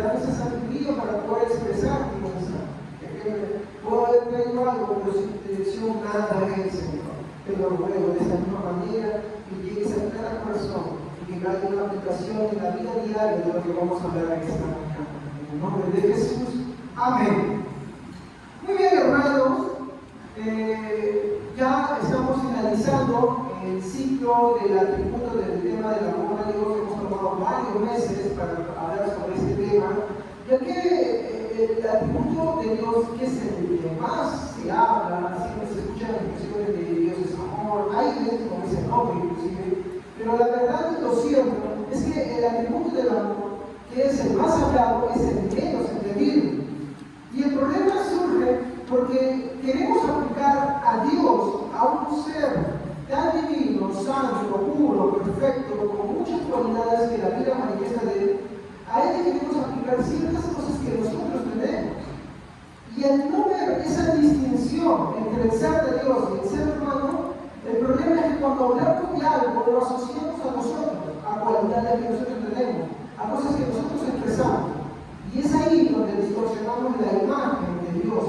dan esa sabiduría para poder expresar tu mensaje. Puedo haber traído algo, pero sin dirección nada es, Señor. Te lo ruego de esta misma manera que llegues a cada persona y que haya una aplicación en la vida diaria de lo que vamos a hablar esta mañana. En el nombre de Jesús. Amén. Muy bien, hermanos. Ya estamos finalizando el ciclo del atributo del tema del amor a Dios. Hemos tomado varios meses para hablar sobre este tema, ya que el atributo de Dios, que es el que más se habla, siempre se escuchan expresiones de Dios es amor, hay veces con ese nombre inclusive, pero la verdad y lo cierto es que el atributo del amor, que es el más hablado, es el menos entendido. Y el problema surge porque queremos aplicar a Dios, a un ser tan divino, santo, puro, perfecto, con muchas cualidades que la Biblia manifiesta de él. A él queremos aplicar ciertas cosas que nosotros tenemos. Y al no ver esa distinción entre el ser de Dios y el ser humano, el problema es que cuando hablamos de algo lo asociamos a nosotros, a cualidades que nosotros tenemos, a cosas que nosotros expresamos. Y es ahí donde distorsionamos la imagen de Dios.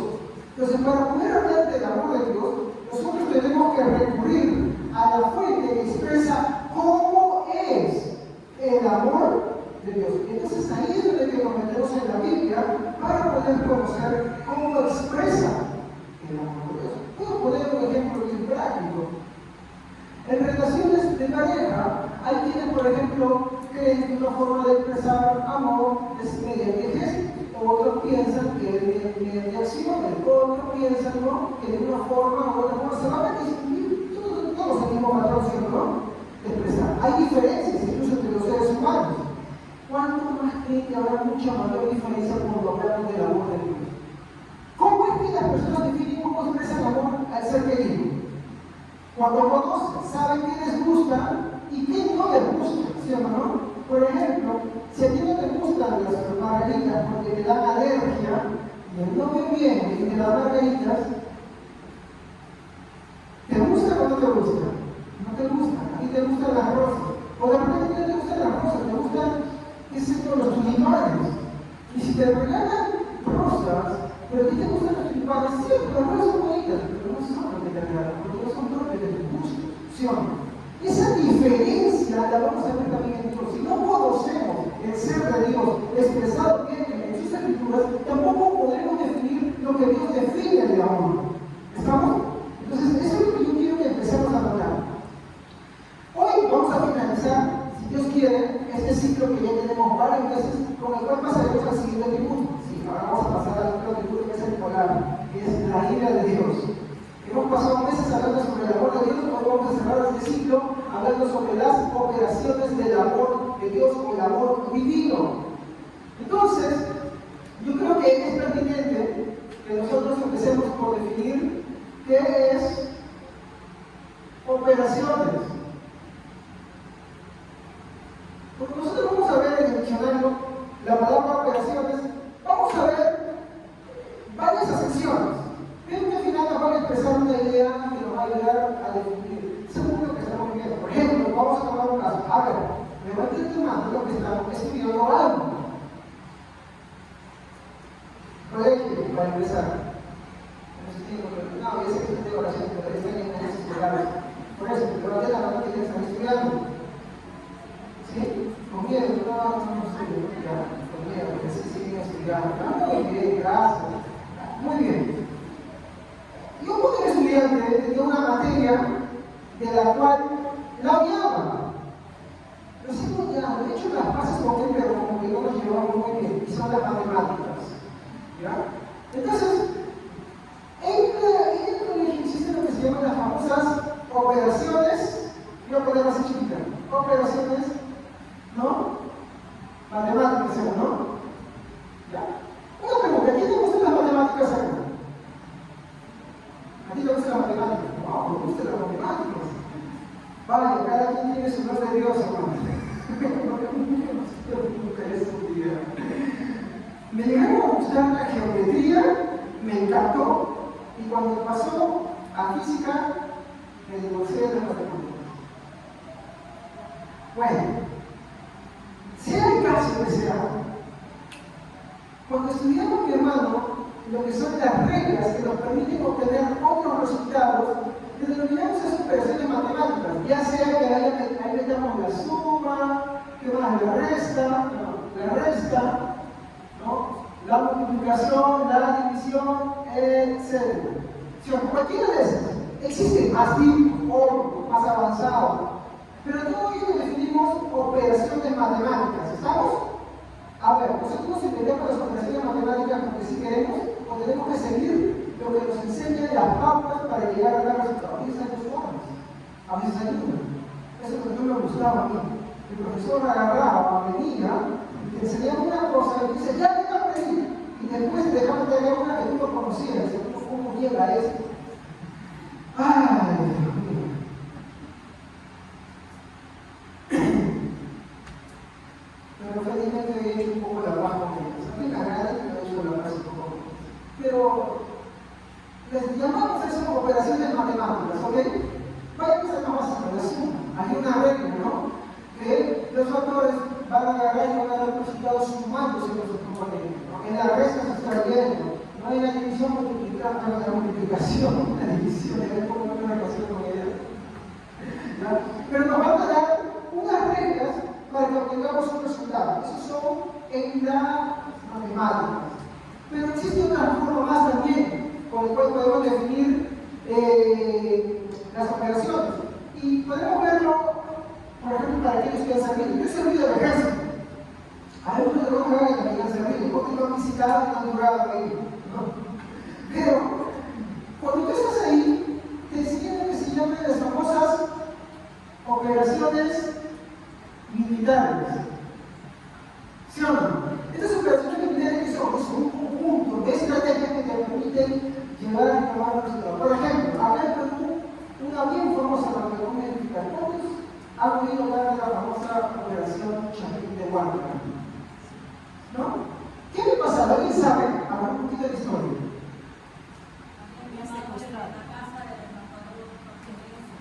Entonces, para poder hablar del amor de Dios, nosotros tenemos que recurrir a la fuente que expresa cómo es el amor de Dios. Entonces, ahí es donde nos metemos en la Biblia para poder conocer cómo expresa el amor de Dios. Puedo poner un ejemplo bien práctico. En relaciones de pareja, hay quienes, por ejemplo, creen que una forma de expresar amor es mediante gestos. Otros piensan que es mediante acciones, otros piensan, ¿no?, que de una forma u otra forma se va a distinguir todos el mismo patrón, ¿no?, de expresar. Hay diferencias incluso entre los seres humanos. ¿Cuánto más creen que habrá mucha mayor diferencia cuando hablamos del amor de Dios? ¿Cómo es que las personas definen cómo expresan amor al ser querido? Cuando conocen, saben qué les gusta y qué no les gusta, ¿sí o no? Por ejemplo, si a ti no te gustan las margaritas porque te dan alergia y el novio viene y te da margaritas, ¿te gustan o no te gustan? No te gustan. A ti te gustan las rosas. O de repente no te gustan las rosas, te gustan, qué sé yo, los tulipanes. Y si te regalan rosas, pero a ti te gustan los tulipanes, sí, las rosas son bonitas, pero no son lo que te regalan, porque no son propios de tu gusto, ¿sí o no? Esa diferencia la vamos a ver también en Dios. Si no conocemos el ser de Dios expresado bien en sus escrituras, tampoco podremos definir lo que Dios define de amor. ¿Estamos? Entonces, eso es lo que yo quiero que empecemos a notar. Hoy vamos a finalizar, si Dios quiere, este ciclo que ya tenemos varios meses, con el cual pasaremos al siguiente atributo. Sí, ahora vamos a pasar al otro atributo que es el polar, que es la ira de Dios. Hemos pasado meses hablando sobre el amor de Dios, hoy vamos a cerrar este ciclo hablando sobre las operaciones del amor de Dios o el amor divino. Entonces, yo creo que es pertinente que nosotros empecemos por definir qué es operaciones. Porque nosotros vamos a ver en el diccionario la palabra operaciones, vamos a ver varias acepciones. Pero que al final nos van a expresar una idea que nos va a ayudar a definir según lo que estamos viviendo. Por ejemplo, vamos a tomar un caso. A ver, levante tu mano lo que estamos estudiando algo. Colegio, para empezar. No, ya sé que estoy oración, pero están en esos lugares. Por eso, levante la mano que ya están estudiando. ¿Sí? Con miedo, no estoy estudiando. Con miedo, que sí siguen estudiando. Muy bien, gracias. Muy bien. Yo como estudiante tenía una materia de la cual la odiaba. Lo sigo odiando. De hecho, las pases con él, pero como que no nos llevamos muy bien, y son las matemáticas. ¿Ya? Entonces, en el colegio existen lo que se llaman las famosas operaciones, yo voy a poner así chiquita, operaciones, ¿no? Matemáticas, ¿no? ¿Ya? Una pregunta, ¿a quién le gustan las matemáticas acá? ¿A ti te gusta la matemática? ¡Wow! Me gustan las matemáticas. Vale, cada quien tiene su don de Dios, hermano. Me llegaron a gustar la geometría, me encantó, y cuando pasó a física, me divorcié de las matemáticas. Bueno, sea el caso que sea, Cuando estudiamos, mi hermano, lo que son las reglas que nos permiten obtener otros resultados, que denominamos esas operaciones matemáticas, ya sea que ahí metamos la suma, que más la resta, ¿no? La multiplicación, la división, etc. Si cualquiera de esas, existe más tipo, otro, más avanzado, pero todo ello definimos operaciones matemáticas, ¿estamos? A ver, nosotros entendemos las operaciones matemáticas porque si queremos o tenemos que seguir lo que nos enseñan las pautas para llegar a dar resultados. A veces hay dos formas, a veces hay una. Eso es lo que me gustaba a mí. El profesor agarraba, venía, te enseñaba una cosa y dice, ya te aprendí. Y después te dejaba tener una que tú no conocías. ¿Cómo llega eso? Ay, Dios mío. Pero felizmente he hecho un poco la paz con ellos. A mí me agrada que me he hecho la paz un poco. Pero les llamamos a esas operaciones matemáticas, ¿ok? Vayamos a más básico, la suma. Hay una regla, ¿no? Que los factores van a agarrar y van a dar resultados sumándose los componentes, ¿no? En la resta se está viendo. No hay la división multiplicando, la multiplicación, la división, es como una relación con ella. ¿No? Pero nos van a dar unas reglas para que obtengamos un resultado. Esos son en la matemática. Pero existe otra forma más también, con la cual podemos definir las operaciones. Y podemos verlo, por ejemplo, para aquellos que han servido. Yo he servido del ejército. Hay algunos de los que también han servido, otros lo han visitado y no han durado ahí. ¿No? Pero, cuando tú estás ahí, te enseñan lo que se llaman las famosas operaciones militares. ¿Sí o no? Estas operaciones militares son un conjunto de estrategias que te permiten llevar a tomar los resultados. Por ejemplo, acá en Perú, una bien famosa para que podemos identificar, ¿cuántos han oído hablar de la famosa operación Chapín de Huánca? ¿No? ¿Qué le pasaba? ¿Alguien sabe? Hablar un poquito de la historia.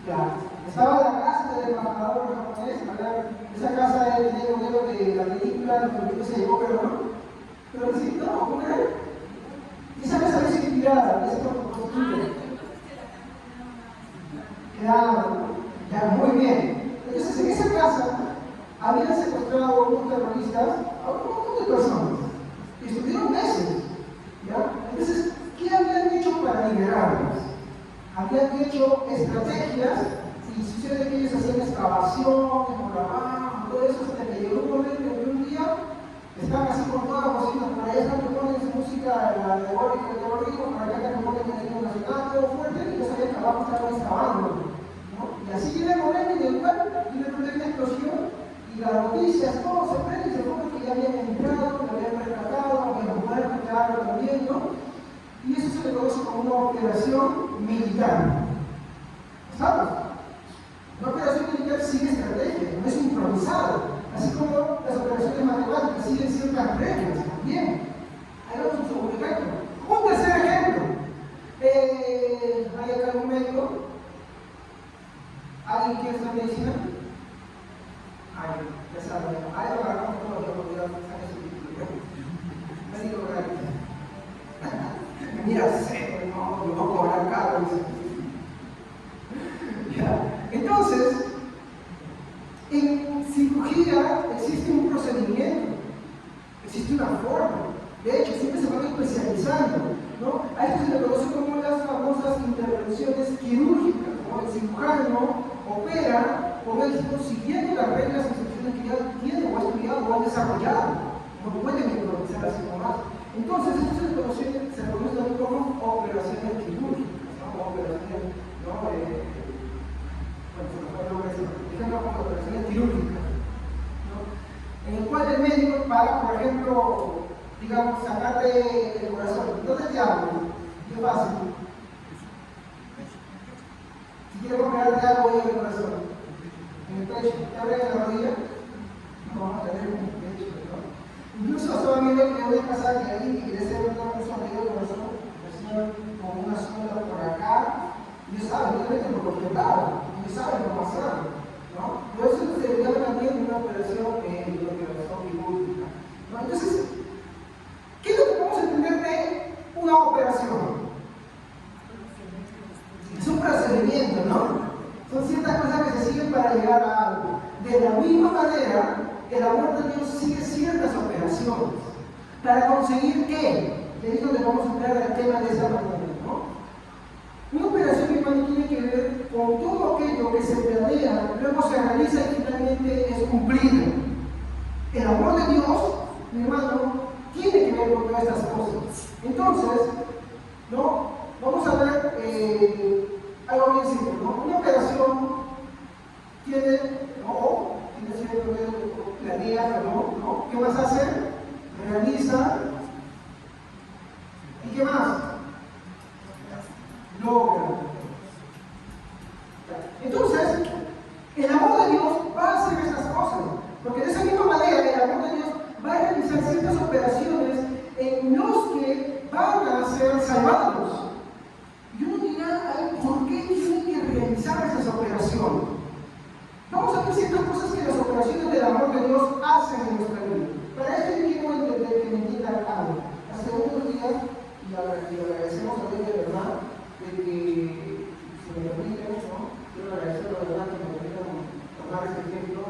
Ya, estaba la casa del embajador japonés, esa casa tenía el modelo de la película, que se llevó, pero no. Pero sí, no, ¿cómo era? Esa casa no es inspirada, es construida. Claro, ya, muy bien. Entonces, en esa casa habían secuestrado a unos terroristas a un montón de personas. Y estuvieron meses. ¿Ya? Entonces, ¿qué habían hecho para liberarlas? Habían hecho estrategias y sucede que ellos hacían excavaciones, programaban, todo eso, hasta que llegó un momento en que un día están así con todas las bocinas, por allá están que ponen su música, la de Boris, el terrorismo, por allá están que ponen el himno nacional, todo fuerte, y no sabían que abajo estaban excavando. ¿No? Y así llega el momento en el cual tiene una explosión y las noticias, todo se prende y se pone que ya habían entrado, que habían rescatado, habían muerto, claro, también, ¿no? Y eso se le conoce como una operación militar. ¿Sabes? Una operación militar sigue estrategia, no es improvisada. Así como las operaciones matemáticas siguen ciertas reglas también. Ahí vamos a un segundo ejemplo. Un tercer ejemplo. Hay acá un médico. ¿Alguien quiere estudiar medicina? Ay, ya saben. Ahí lo agarramos todos los días. Médico gratis. Mira, no, yo voy a cobrar caro. Entonces, en cirugía existe un procedimiento, existe una forma. De hecho, siempre se van especializando, ¿no? A esto se le conoce como las famosas intervenciones quirúrgicas, ¿no? El cirujano opera con éxito siguiendo las reglas e instrucciones que ya tiene o ha estudiado o ha desarrollado. No pueden improvisar así nomás. Entonces, esto se le conoce también como operaciones quirúrgicas, ¿no? Operaciones, ¿no? Ejemplo como operaciones quirúrgicas, ¿no? En el cual el médico para, por ejemplo, digamos, sacarle el corazón. ¿Dónde te hablo? Qué fácil. Si quieres operarte algo ahí en el corazón, en el pecho, ¿te abren en la rodilla? No vamos a tener un pecho, ¿no? Incluso estaba viendo que una pasada que alguien que quería hacer una cosa medio corazón, recién con una sonda por acá, y yo sabía, obviamente lo completaba, y yo sabía cómo hacerlo, ¿no? Por eso se llama también una operación quirúrgica, ¿no? Entonces, ¿qué es lo que el amor de Dios sigue ciertas operaciones. ¿Para conseguir qué? Y ahí es donde vamos a entrar al tema de esta mañana, ¿no? Una operación, mi hermano, tiene que ver con todo aquello que se planea, luego se realiza y finalmente es cumplido. El amor de Dios, mi hermano, tiene que ver con todas estas cosas. Entonces, ¿no? Vamos a ver algo bien simple, ¿no? Una operación tiene cierto planea, ¿no? ¿Qué más hace? Realiza. ¿Y qué más? Logra. Entonces, el amor de Dios va a hacer esas cosas, porque de esa misma manera el amor de Dios va a realizar ciertas operaciones en los que van a ser salvados. Y uno dirá, ¿por qué tienen que realizar esas operaciones? Vamos a ver ciertas cosas que las operaciones del amor de Dios hacen en nuestra vida. Para esto yo quiero entender que me entiendan algo. Hace unos días, y agradecemos a Dios de verdad, de que se me permite, ¿no? Quiero agradecerlo de verdad que me permitan tomar este ejemplo.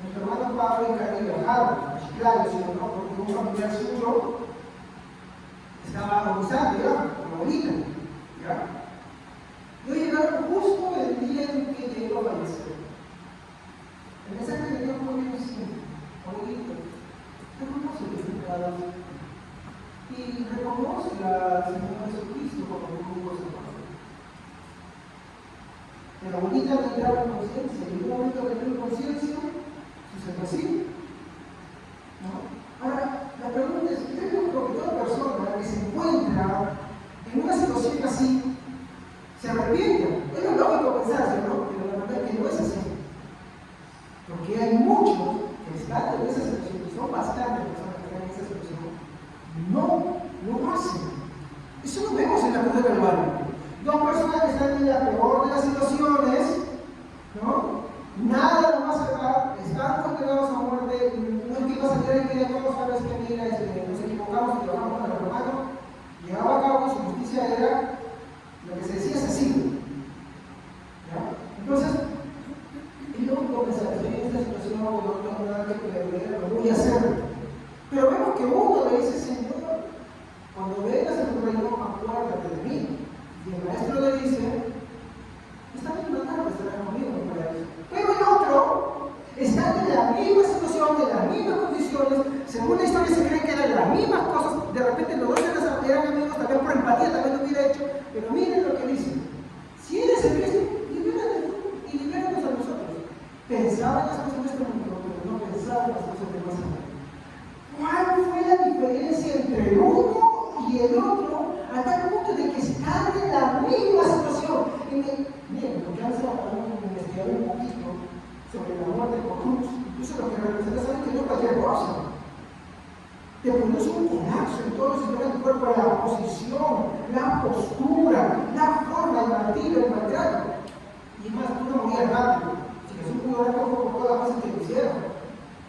Nuestro hermano Pablo y Cari viajaron a Chiclayo, ¿no? Porque un familiar suyo estaba agonizando, ¿ya? Como ahorita, ¿ya? Y hoy llegaron justo el día en que llegó a fallecer. El mensaje de Dios fue bien simple. Ahorita, reconoce tus pecados y reconoce al Señor Jesucristo como tu único Salvador. Pero ahorita no entraba en conciencia, y en un momento que entró en conciencia, sucedió así. ¿No? Ahora, la pregunta es, yo creo que toda persona que se encuentra en una situación así, se arrepiente. Es lo lógico pensarse, ¿no? Pero la verdad es que no es así. Porque hay muchos que están en esa situación, y son bastantes personas que están en esa situación, no lo hacen. Eso lo vemos en la cruz de Calvario. Dos personas que están en la peor de las situaciones, ¿no? Nada lo va a salvar, están condenados a muerte, no es que vas a tener que decir, sabes que mira, nos equivocamos y trabajamos con el romano, llevaba a cabo su justicia, era lo que se decía es así. ¿Ya? Entonces, y luego pensar, estoy en esta situación, no tengo nada que perder, lo voy a hacer. Pero vemos que uno le dice, Señor, cuando vengas a tu reino, acuérdate de mí. Y el maestro le dice, está bien, mañana estará conmigo en el paraíso. Pero el otro está en la misma situación, en las mismas condiciones, según la historia se cree que eran las mismas cosas, de repente los dos eran amigos, también por empatía también lo hubiera hecho, pero miren lo que dice. Si eres el Cristo, libérate y libéranos a nosotros. Pensaba en las cosas de este mundo, pero no pensaba en las cosas de más allá. ¿Cuál fue la diferencia entre el uno y el otro a tal punto de que están en la misma situación? Miren, lo que han investigado un poquito sobre la muerte por cruz, incluso lo que representa, saben que no es cualquier cosa. Te produce un colapso en todos los sistemas de tu cuerpo, la posición, la postura, la forma, el martirio, el maltrato. Y es más, tú no morías rápido. Si Jesús pudo dar por todas las cosas que le hicieron.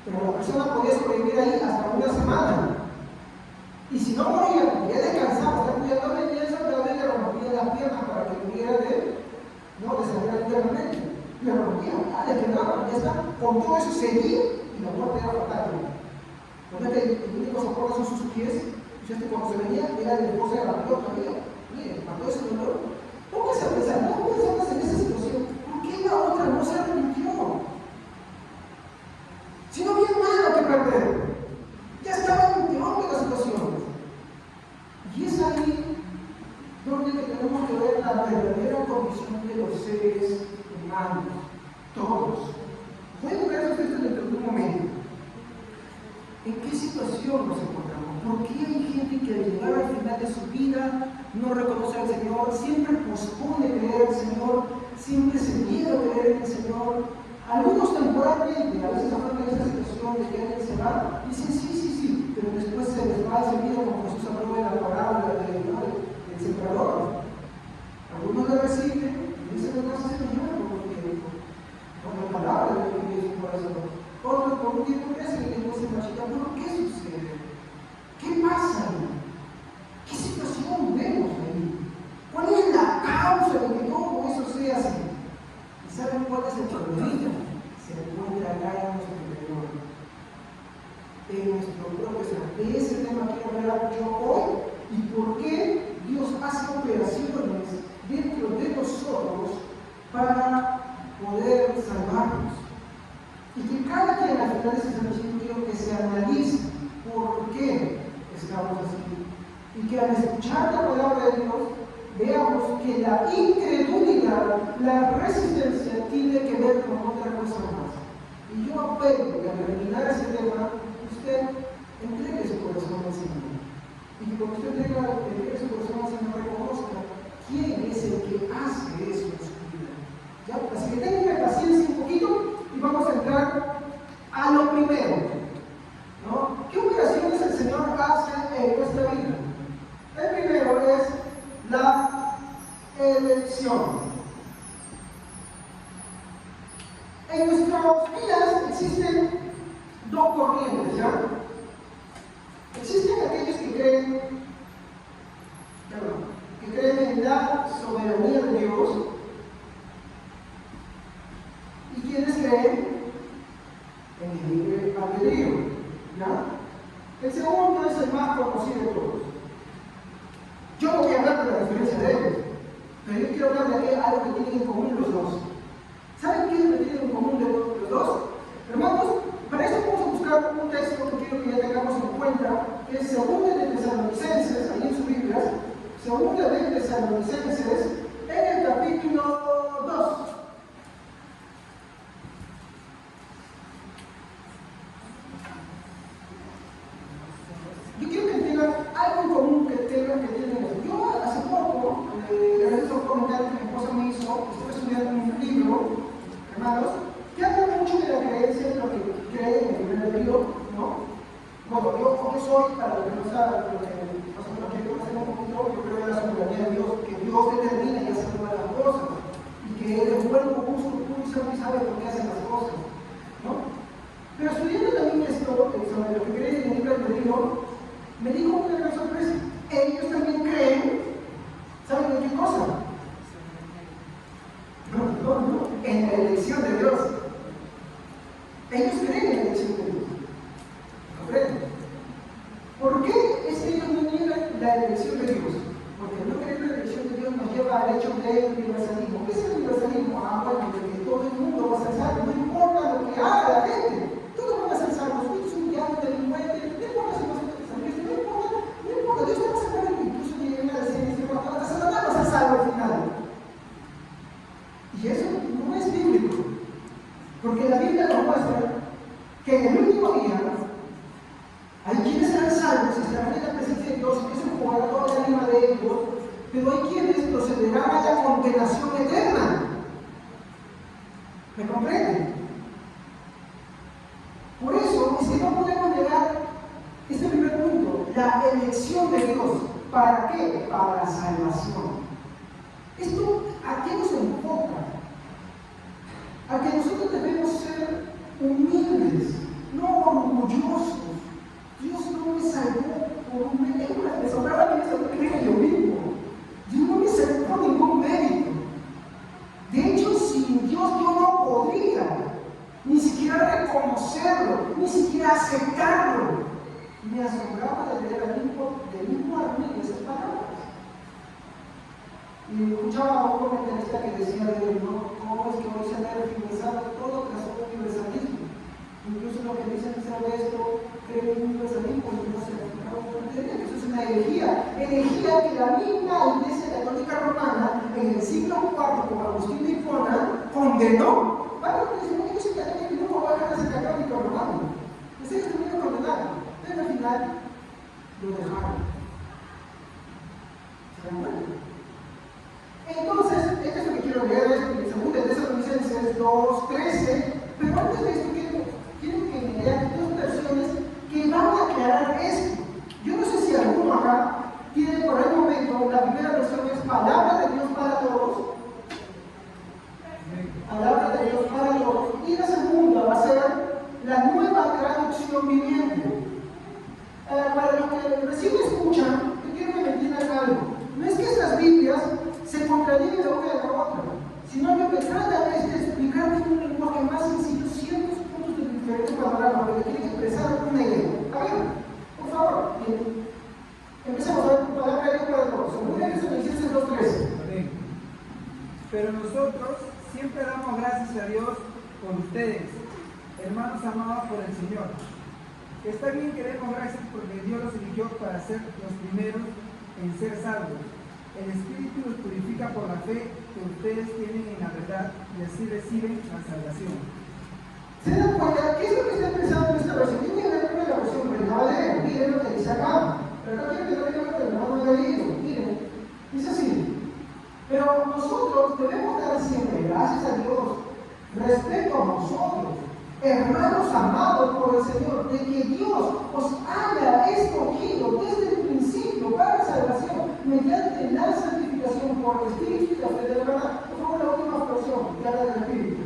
Pero la persona podía sobrevivir ahí hasta una semana. Y si no moría, podía descansar, estar cuidando de piensa, pero le rompía las piernas para que pudiera desarrollar internamente. Le rompía, le quebraba, ya está. Con todo eso seguía y la muerte era fatal. Porque el único socorro son sus pies. Y cuando se venía, era el esposo de la pelota. Miren, cuando ese dolor, póngase a pensar, no pensamos en esa situación. ¿Por qué la otra no se arrepintió? Si no había nada que perder, ya estaba en el peor de las situaciones. Y es ahí donde tenemos que ver la verdadera condición de los seres humanos, todos. Voy a tocar esto dentro de un momento. ¿En qué situación nos encontramos? ¿Por qué hay gente que al llegar al final de su vida no reconoce al Señor, siempre pospone creer al Señor, siempre se niega a creer en el Señor? Algunos temporalmente, a veces hablan de esta situación de que alguien se va, y dicen sí, pero después se les va ese vida como Jesús habló en la parábola del sembrador. Algunos lo reciben y dicen, no se Señor, porque con la palabra de Dios en su corazón. Otros por un tiempo crecen y después se marchitan. ¿Pero qué sucede? ¿Qué pasa ahí? ¿Qué situación vemos ahí? ¿Cuál es la causa de que todo eso sea así? ¿Y saben cuál es el problema? Se encuentra acá en nuestro interior. en nuestro propio ser. De ese tema quiero hablar yo hoy y por qué Dios hace operaciones dentro de nosotros para poder salvarnos. Y que cada quien al final de este servicio quiero que se analice por qué estamos así. Y que al escuchar la palabra de Dios veamos que la incredulidad, la resistencia tiene que ver con otra cosa más. Y yo apelo que al terminar ese tema, usted entregue su corazón al Señor. Y que cuando usted entregue su corazón al Señor, reconozca quién es el que hace eso en su vida. ¿Ya? Así que tengan paciencia un poquito y vamos a entrar a lo primero. ¿No? ¿Qué operaciones el Señor hace en nuestra vida? El primero es la elección. En nuestros días existen dos corrientes, ¿ya? Existen aquellos que creen en la soberanía de Dios y quienes creen en el libre albedrío, ¿ya? El segundo es el más conocido de todos. Yo no voy a hablar de la diferencia de ellos, pero yo quiero hablar de algo que tienen en común los dos. ¿Saben qué es lo que tienen en común los dos? Hermanos, para eso vamos a buscar un texto que quiero que ya tengamos en cuenta, que es 2 de Tesalonicenses, ahí en sus Biblias, 2 de Tesalonicenses, en el capítulo 2. Yo quiero que tengan algo en común que tienen. Yo hace poco, gracias a un comentario que mi esposa me hizo, estuve estudiando un libro, hermanos, que habla mucho de la creencia de lo que creen en el libre albedrío, ¿no? Bueno, yo soy, para los que no saben, lo que conocen un poquito, yo creo en la soberanía de Dios, que Dios determina y hace todas las cosas, y que Él es bueno, justo, puro y santo y sabe por qué hace las cosas, ¿no? Pero estudiando también esto, sobre lo que creen en el libre albedrío, me dijo una gran sorpresa. Ellos también creen, ¿saben en qué cosa? No, en la elección de Dios. Ellos creen en la elección de Dios. ¿Comprenden? ¿Por qué es que ellos no niegan la elección de Dios? Porque no creer en la elección de Dios nos lleva al hecho del universalismo. ¿Qué es el universalismo? Bueno, que todo el mundo va a ser salvo, no importa lo que haga la gente. Todos van a ser salvos. Tú eres un diablo, delincuente, no importa si vas a ser salvo, no importa, Dios te va a salvar. Incluso lleguen a decir, Satanás va a ser salvo al final. Y eso no es bíblico. Porque la Biblia nos muestra que en el último día hay quienes serán salvos y estarán en la presencia de Dios, y eso jugará toda la alma de ellos, pero hay quienes procederán a la condenación eterna. ¿Me comprenden? Por eso es que no podemos negar este primer punto, la elección de Dios. ¿Para qué? Para la salvación. ¿Esto a qué nos enfoca? A que nosotros debemos ser humildes, no orgullosos. Dios no me salvó por un mérito. Me sobraba que eso creo yo mismo. Dios no me salvó por ningún mérito. De hecho, sin Dios yo no podría ni siquiera reconocerlo, ni siquiera aceptarlo. Me asombraba de leer al mismo Armin esas palabras. Y escuchaba a un comentarista que decía de él, ¿no? ¿Cómo es que hoy se ha refinalizado todo tras un universalismo? Incluso lo que dicen sabe esto, creen en un universalismo y no se ha eso es una herejía que la misma Iglesia Católica Romana en el siglo IV con Agustín de Hipona condenó. Pablo dice, no, yo soy católico y no voy a dejar de ser católico romano. Ese es el único condenado, pero al final lo dejaron. ¿Se dan cuenta? Entonces, esto es lo que quiero leer, es el 2 de Tesalonicenses 2:13, pero antes de esto quiero que me lean 2 versiones que van a aclarar esto. Yo no sé si alguno acá tiene por el momento, la primera versión es Palabra de Dios para todos, Palabra de Dios para todos, y la segunda va a ser la Nueva Traducción Viviente. Para los que recién escuchan, yo quiero que me entiendan algo. No es que estas Biblias se contradigan de una de la otra, sino lo que trata es de explicar en un lenguaje más sencillo ciertos puntos de diferentes panoramas, porque tiene que expresar una idea. amados por el Señor. Está bien que demos gracias porque Dios los eligió para ser los primeros en ser salvos. El Espíritu los purifica por la fe que ustedes tienen en la verdad y así reciben la salvación. ¿Se dan cuenta? ¿Qué es lo que está pensando en esta versión? Yo voy a leer la versión real, miren lo que dice acá. Pero acá quiero que no digan que el hermano no ha leído. Miren, dice así. Pero nosotros debemos dar siempre gracias a Dios respecto a nosotros, hermanos amados por el Señor, de que Dios os haya escogido desde el principio para la salvación mediante la santificación por el Espíritu y la fe de la verdad. Por favor, la última porción que habla del Espíritu.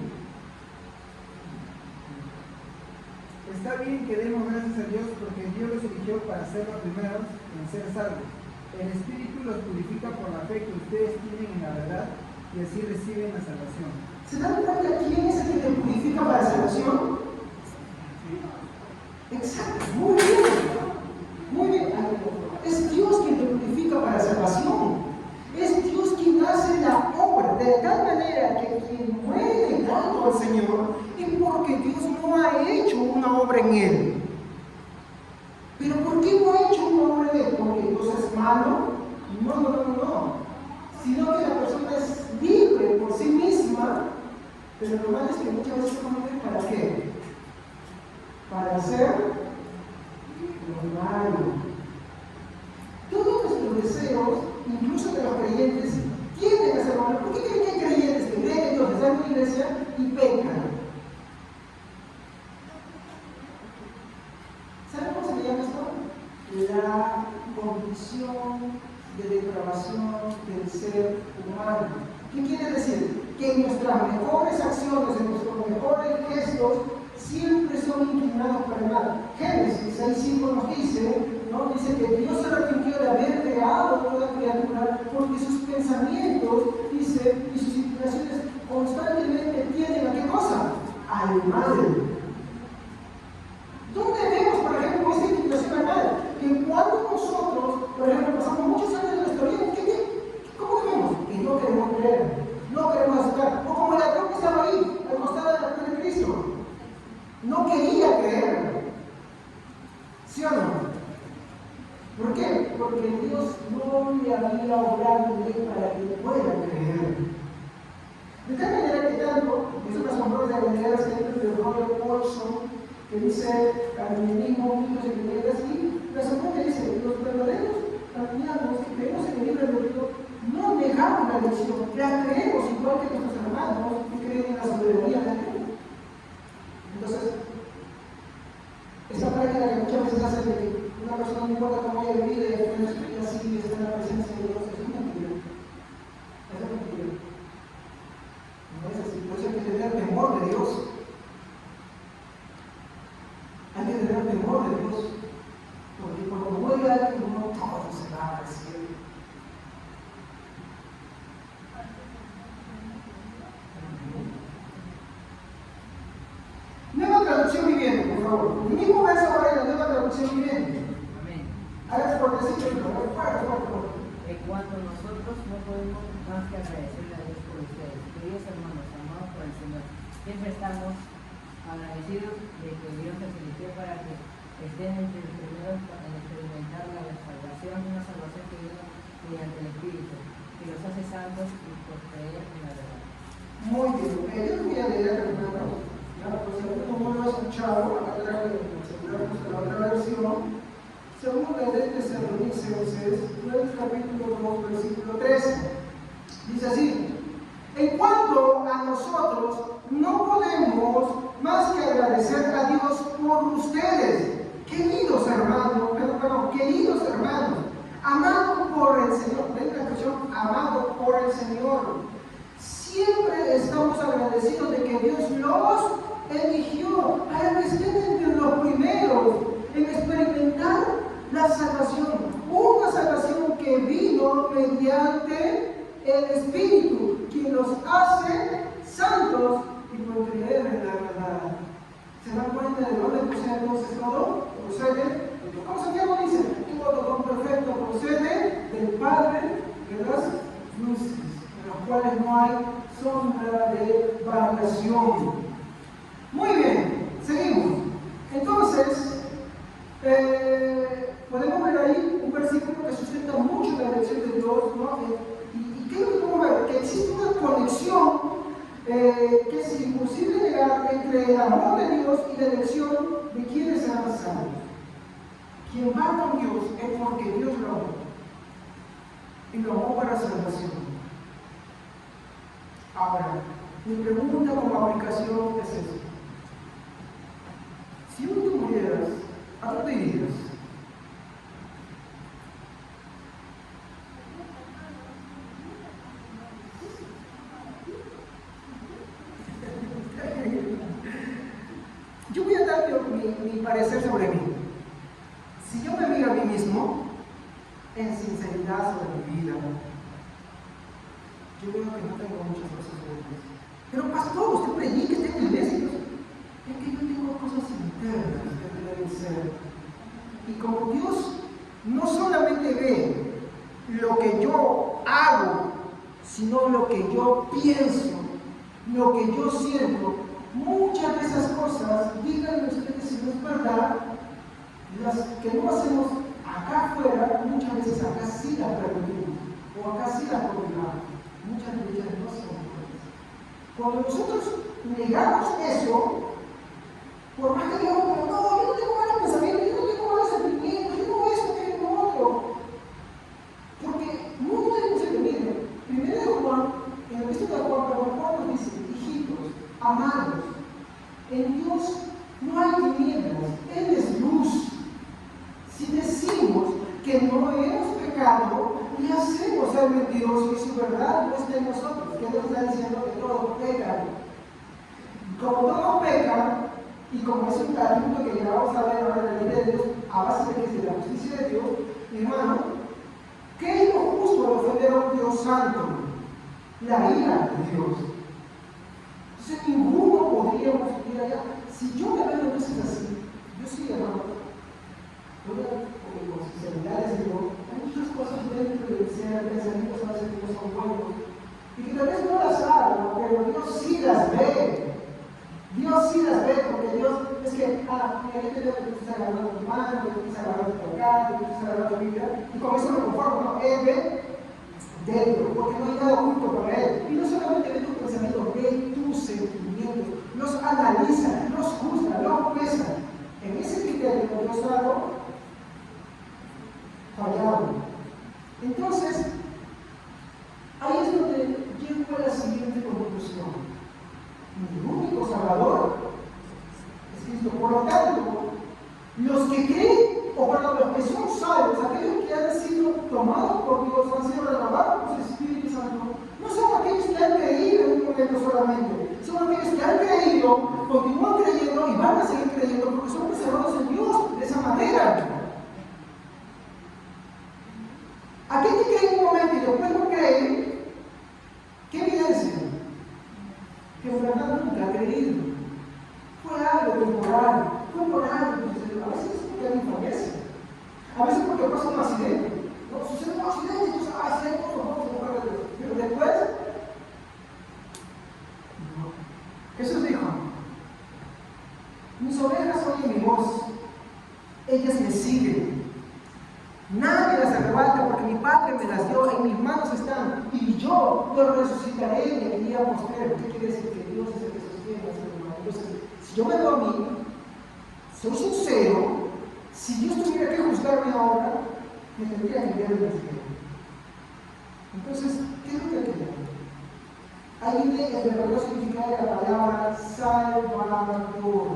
Está bien que demos gracias a Dios porque Dios los eligió para ser los primeros en ser salvos. El Espíritu los purifica por la fe que ustedes tienen en la verdad y así reciben la salvación. ¿Se dan cuenta quién es el que te purifica para la salvación? Exacto, muy bien. Muy bien. Es Dios quien te purifica para la salvación. Es Dios quien hace la obra de tal manera que quien muere dando al Señor es porque Dios no ha hecho una obra en él. ¿Pero por qué no ha hecho una obra en él? ¿Porque Dios es malo? No. Sino que la persona es libre por sí misma, pero lo malo es que muchas veces se muere ¿para qué? Para hacer lo malo. Todos nuestros deseos, incluso de los creyentes, tienden a ser malos. ¿Por qué creen que hay creyentes que creen en Dios, están en la iglesia y pecan? ¿Saben cómo se llama esto? La condición de depravación del ser humano. ¿Qué quiere decir? Que nuestras mejores acciones, en nuestros mejores gestos, siempre son inclinados para el mal. Génesis 6:5 nos dice, ¿no? Dice que Dios se arrepintió de haber creado toda criatura porque sus pensamientos, dice, y sus inclinaciones constantemente tienden a ¿qué cosa? Al mal. ¿Dónde vemos, por ejemplo, esta inclinación al mal? Que cuando nosotros, por ejemplo, pasamos muchos años de nuestra vida, ¿cómo vemos? Que no queremos creer, no queremos aceptar. O como el ladrón que estaba ahí, al costado de la cruz de Cristo. No quería creer. ¿Sí o no? ¿Por qué? Porque Dios no le había obrado en él para que pueda creer. De tal manera que tanto, es una asombrosa realidad siempre de Robert Olson, que dice Calvinismo, mitos y leyendas, y la asombrosa dice, los verdaderos calvinianos que creemos en el libro de Dios no negamos la elección, la creemos igual que nuestros hermanos que creen en la soberanía de Dios. Entonces, esa práctica que muchas veces hace de que una persona no importa cómo haya vivido y después de su vida sigue está en la presencia de Dios, es una mentira. Es una mentira. No es así. Por eso hay que tener temor de Dios. Hay que tener temor de Dios. Porque cuando muere alguien, no todo se va a aparecer. Nueva traducción viviente, por favor. El mismo verso ahora en la nueva traducción viviente. Amén. Hágase por decirlo, fuerte. En cuanto a nosotros, no podemos más que agradecerle a Dios por ustedes. Queridos hermanos, amados por el Señor, siempre estamos agradecidos de que Dios nos eligió para que estén entre los primeros en experimentar la salvación, una salvación que viene mediante el Espíritu, que los hace santos y por creer en la verdad. Muy bien. Yo no voy a leer el primero. Pues si alguno no lo ha escuchado, acá traje la otra versión. Segundo de Tesalonicenses, 9 capítulo 2, versículo 13. Dice así: en cuanto a nosotros, no podemos más que agradecer a Dios por ustedes, queridos hermanos, queridos hermanos, amados por el Señor. ¿Ven la expresión? Amados por el Señor. Siempre estamos agradecidos de que Dios los eligió para que estén entre los primeros en experimentar la salvación. Una salvación que vino mediante el Espíritu, quien los hace santos y por creer en la verdad. ¿Se dan cuenta de dónde procede entonces todo? Procede, como Santiago dice, todo don perfecto procede del Padre de las luces, en los cuales no hay sombra de variación. Muy bien, seguimos. Quien va con Dios es porque Dios lo amó. Y lo amó para salvación. Ahora, mi pregunta como aplicación es esta. Si tú murieras, ¿a dónde irías? Yo voy a dar mi parecer sobre mí. Si yo me miro a mí mismo, en sinceridad sobre mi vida, yo veo que no tengo muchas cosas buenas. Pero pastor, usted predica, está en la iglesia. Es que yo tengo cosas internas que deben ser. Y como Dios no solamente ve lo que yo hago, sino lo que yo pienso, lo que yo siento, muchas de esas cosas, díganme ustedes si no es verdad, las que no hacemos acá afuera, muchas veces acá sí las permitimos, o acá sí las coordinamos. Muchas de ellas no son buenas. Cuando nosotros negamos eso, por más que digamos, no, yo no tengo malos pensamientos, yo no tengo malos sentimientos, yo no eso, yo no otro. Porque no tenemos que miren, primero de Juan, en el texto de Juan nos dice, hijitos, amados, en Dios no hay tinieblas, Él es luz. Si decimos que no hemos pecado, le hacemos ser mentirosos y su verdad no está en nosotros. Que Dios está diciendo que todos pecan. Como todos pecan, y como es un atributo que llegamos a ver ahora en la ley de Dios, a base de que es de la justicia de Dios, mi hermano, ¿qué es lo justo al ofender a un Dios santo? La ira de Dios. Entonces ninguno podríamos ir allá. Si yo me veo entonces así, yo sí, hermano, con sinceridad les digo, hay muchas cosas dentro de ser pensamientos a veces que no son buenos y que tal vez no las hago, pero Dios sí las ve. Dios sí las ve porque Dios es que, mira, yo te veo que tú estás agarrando tu mano, que tú estás agarrando tu pecado, que tú estás agarrando tu vida, y con eso me conformo, no, Él ve dentro, porque no hay nada oculto para Él. Y no solamente ve tus pensamientos, ve tus sentimientos, los analiza, los juzga, los pesa. En ese criterio Dios algo fallado. Entonces, ahí es donde llego a la siguiente conclusión. Mi único Salvador es Cristo. Por lo tanto, los que creen, o bueno, los que son salvos, aquellos que han sido tomados por Dios, han sido renovados por su Espíritu Santo, no son aquellos que han creído en un momento solamente, son aquellos que han creído, continúan creyendo y van a seguir creyendo porque son preservados en Dios de esa manera. Aquel que cree en un momento y después no cree, ¿qué evidencia? Que en verdad nunca ha creído. Fue algo temporal, fue por algo que sucedió. A veces porque alguien fallece, a veces porque pasa un accidente. No, sucede un accidente y tú sabes, hay cosas, vamos a buscar a Dios. Pero después, no. Jesús dijo, mis ovejas oyen mi voz, ellas me siguen. Nadie las arrebata porque mi Padre me las dio, en mis manos están, y yo los resucitaré en el día postrero. ¿Qué quiere decir? Que Dios es el que sostiene a ser humano. Entonces, si yo me veo a mí, soy sincero, si Dios tuviera que juzgarme ahora, me tendría que enviar el cielo. Entonces, ¿qué es lo que hay que hacer? Ahí viene el verdadero significado de la palabra Salvador.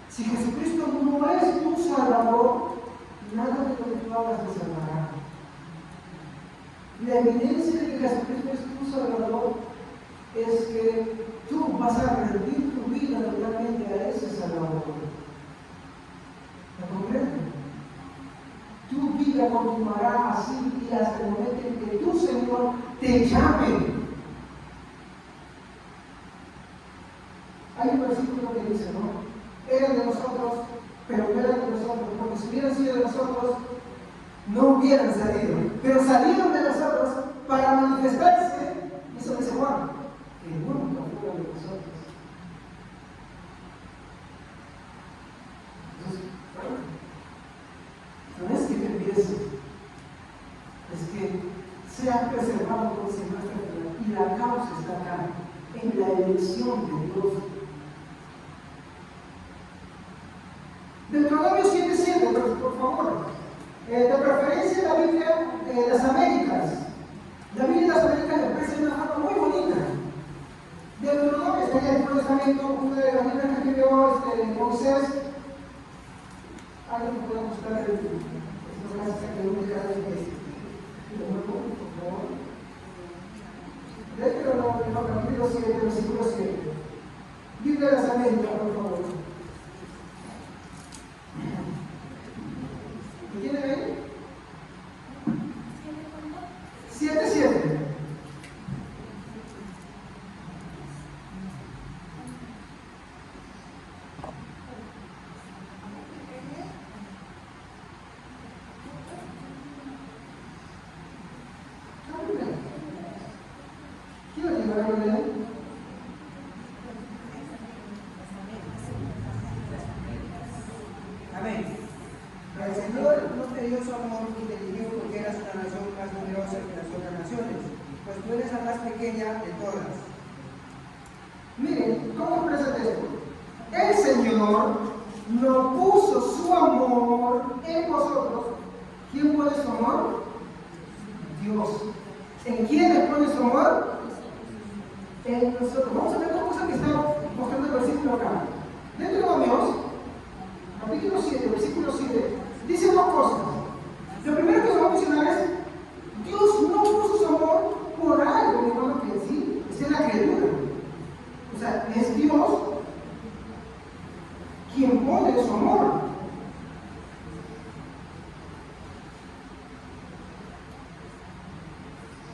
Si Jesucristo no es tu Salvador, nada de lo que tú hagas te salvará. La evidencia de que Jesucristo es tu Salvador es que tú vas a rendir tu vida totalmente a ese Salvador. ¿Me comprenden? Tu vida continuará así y hasta el momento en que tu Señor te llame. Hay un versículo que dice, ¿no? Eran de nosotros, pero no eran de nosotros, porque si hubieran sido de nosotros, no hubieran salido, pero salieron de nosotros para manifestarse, eso dice Juan, que nunca fueron de nosotros. Entonces, no es que te empieces, es que sea preservado por el Señor y la causa está acá, en la elección de Dios. Deuteronomio 7:6 7, por favor. De preferencia la Biblia de las Américas. La Biblia de las Américas me parece una forma muy bonita. Deuteronomio está en el Antiguo Testamento, una de las Biblias que escribió Moisés. Alguien puede buscar el Deuteronomio, capítulo 7, versículo 7. Biblia de las Américas, por favor. ¿Lo tienen ahí? 7:7. ¿Quién lo tiene? ¿Lo leen? Amén. El Señor no te dio su amor y te eligió porque eras una nación más numerosa que las otras naciones, pues tú eres la más pequeña de todas. Miren, ¿cómo expresa esto? El Señor no puso su amor en vosotros. ¿Quién pone su amor? Dios. ¿En quién pone su amor? En nosotros. Vamos a ver dos cosas que está mostrando el versículo acá. Deuteronomio, capítulo 7, versículo 7, dice dos cosas. Lo primero que vamos a mencionar es: Dios no puso su amor por algo, mi hermano, que en sí es la criatura. O sea, es Dios quien pone su amor.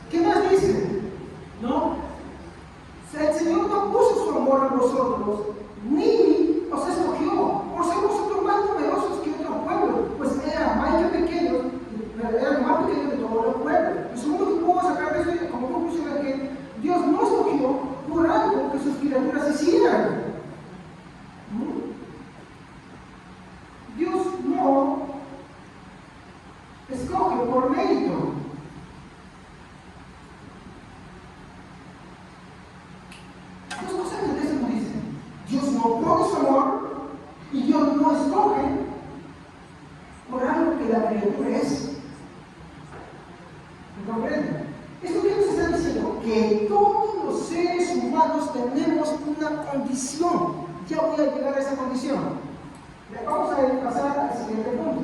¿Qué más dice? ¿No? O sea, el Señor no puso su amor en vosotros, ni os escogió por ser vosotros más numerosos que otros pueblos, pues eran más que pequeños, eran más pequeños de todos los pueblos. Lo segundo que puedo sacar de eso como conclusión es que Dios no escogió por algo que sus criaturas hicieran. Dios no escoge por mérito. Dos cosas que el texto nos dice: Dios no pone su amor y Dios no escoge por algo que la criatura es. ¿Me comprenden? ¿Esto qué nos está diciendo? Que todos los seres humanos tenemos una condición. Ya voy a llegar a esa condición. Vamos a pasar al siguiente punto.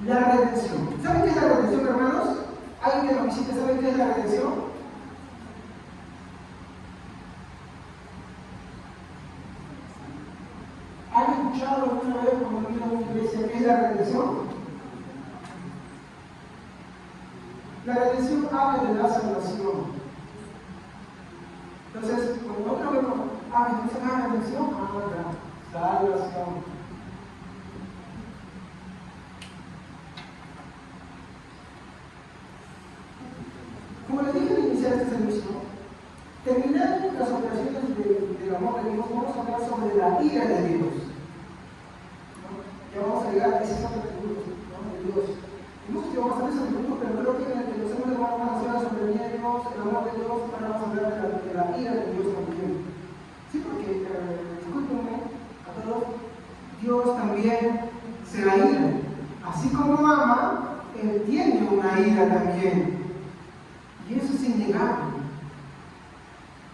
La redención. ¿Saben qué es la redención, hermanos? ¿Alguien que nos visite sabe qué es la redención? ¿Han escuchado alguna vez cuando vino a una iglesia qué es la redención? La redención habla de la salvación. Entonces, cuando nosotros vemos, entonces la redención, salvación. Como les dije al iniciar este servicio, terminando las operaciones del amor de Dios, vamos a hablar sobre la ira de Dios. Ya vamos a llegar a esos atributos de Dios. Muchos que vamos a hacer esos atributos, pero creo que en el que los hemos de vamos a hablar sobre la ira de Dios, el amor de Dios, ahora vamos a hablar de la ira de Dios también. Sí, porque, discúlpenme a todos, Dios también se la ira. Así como ama, Él tiene una ira también. Y eso es innegable.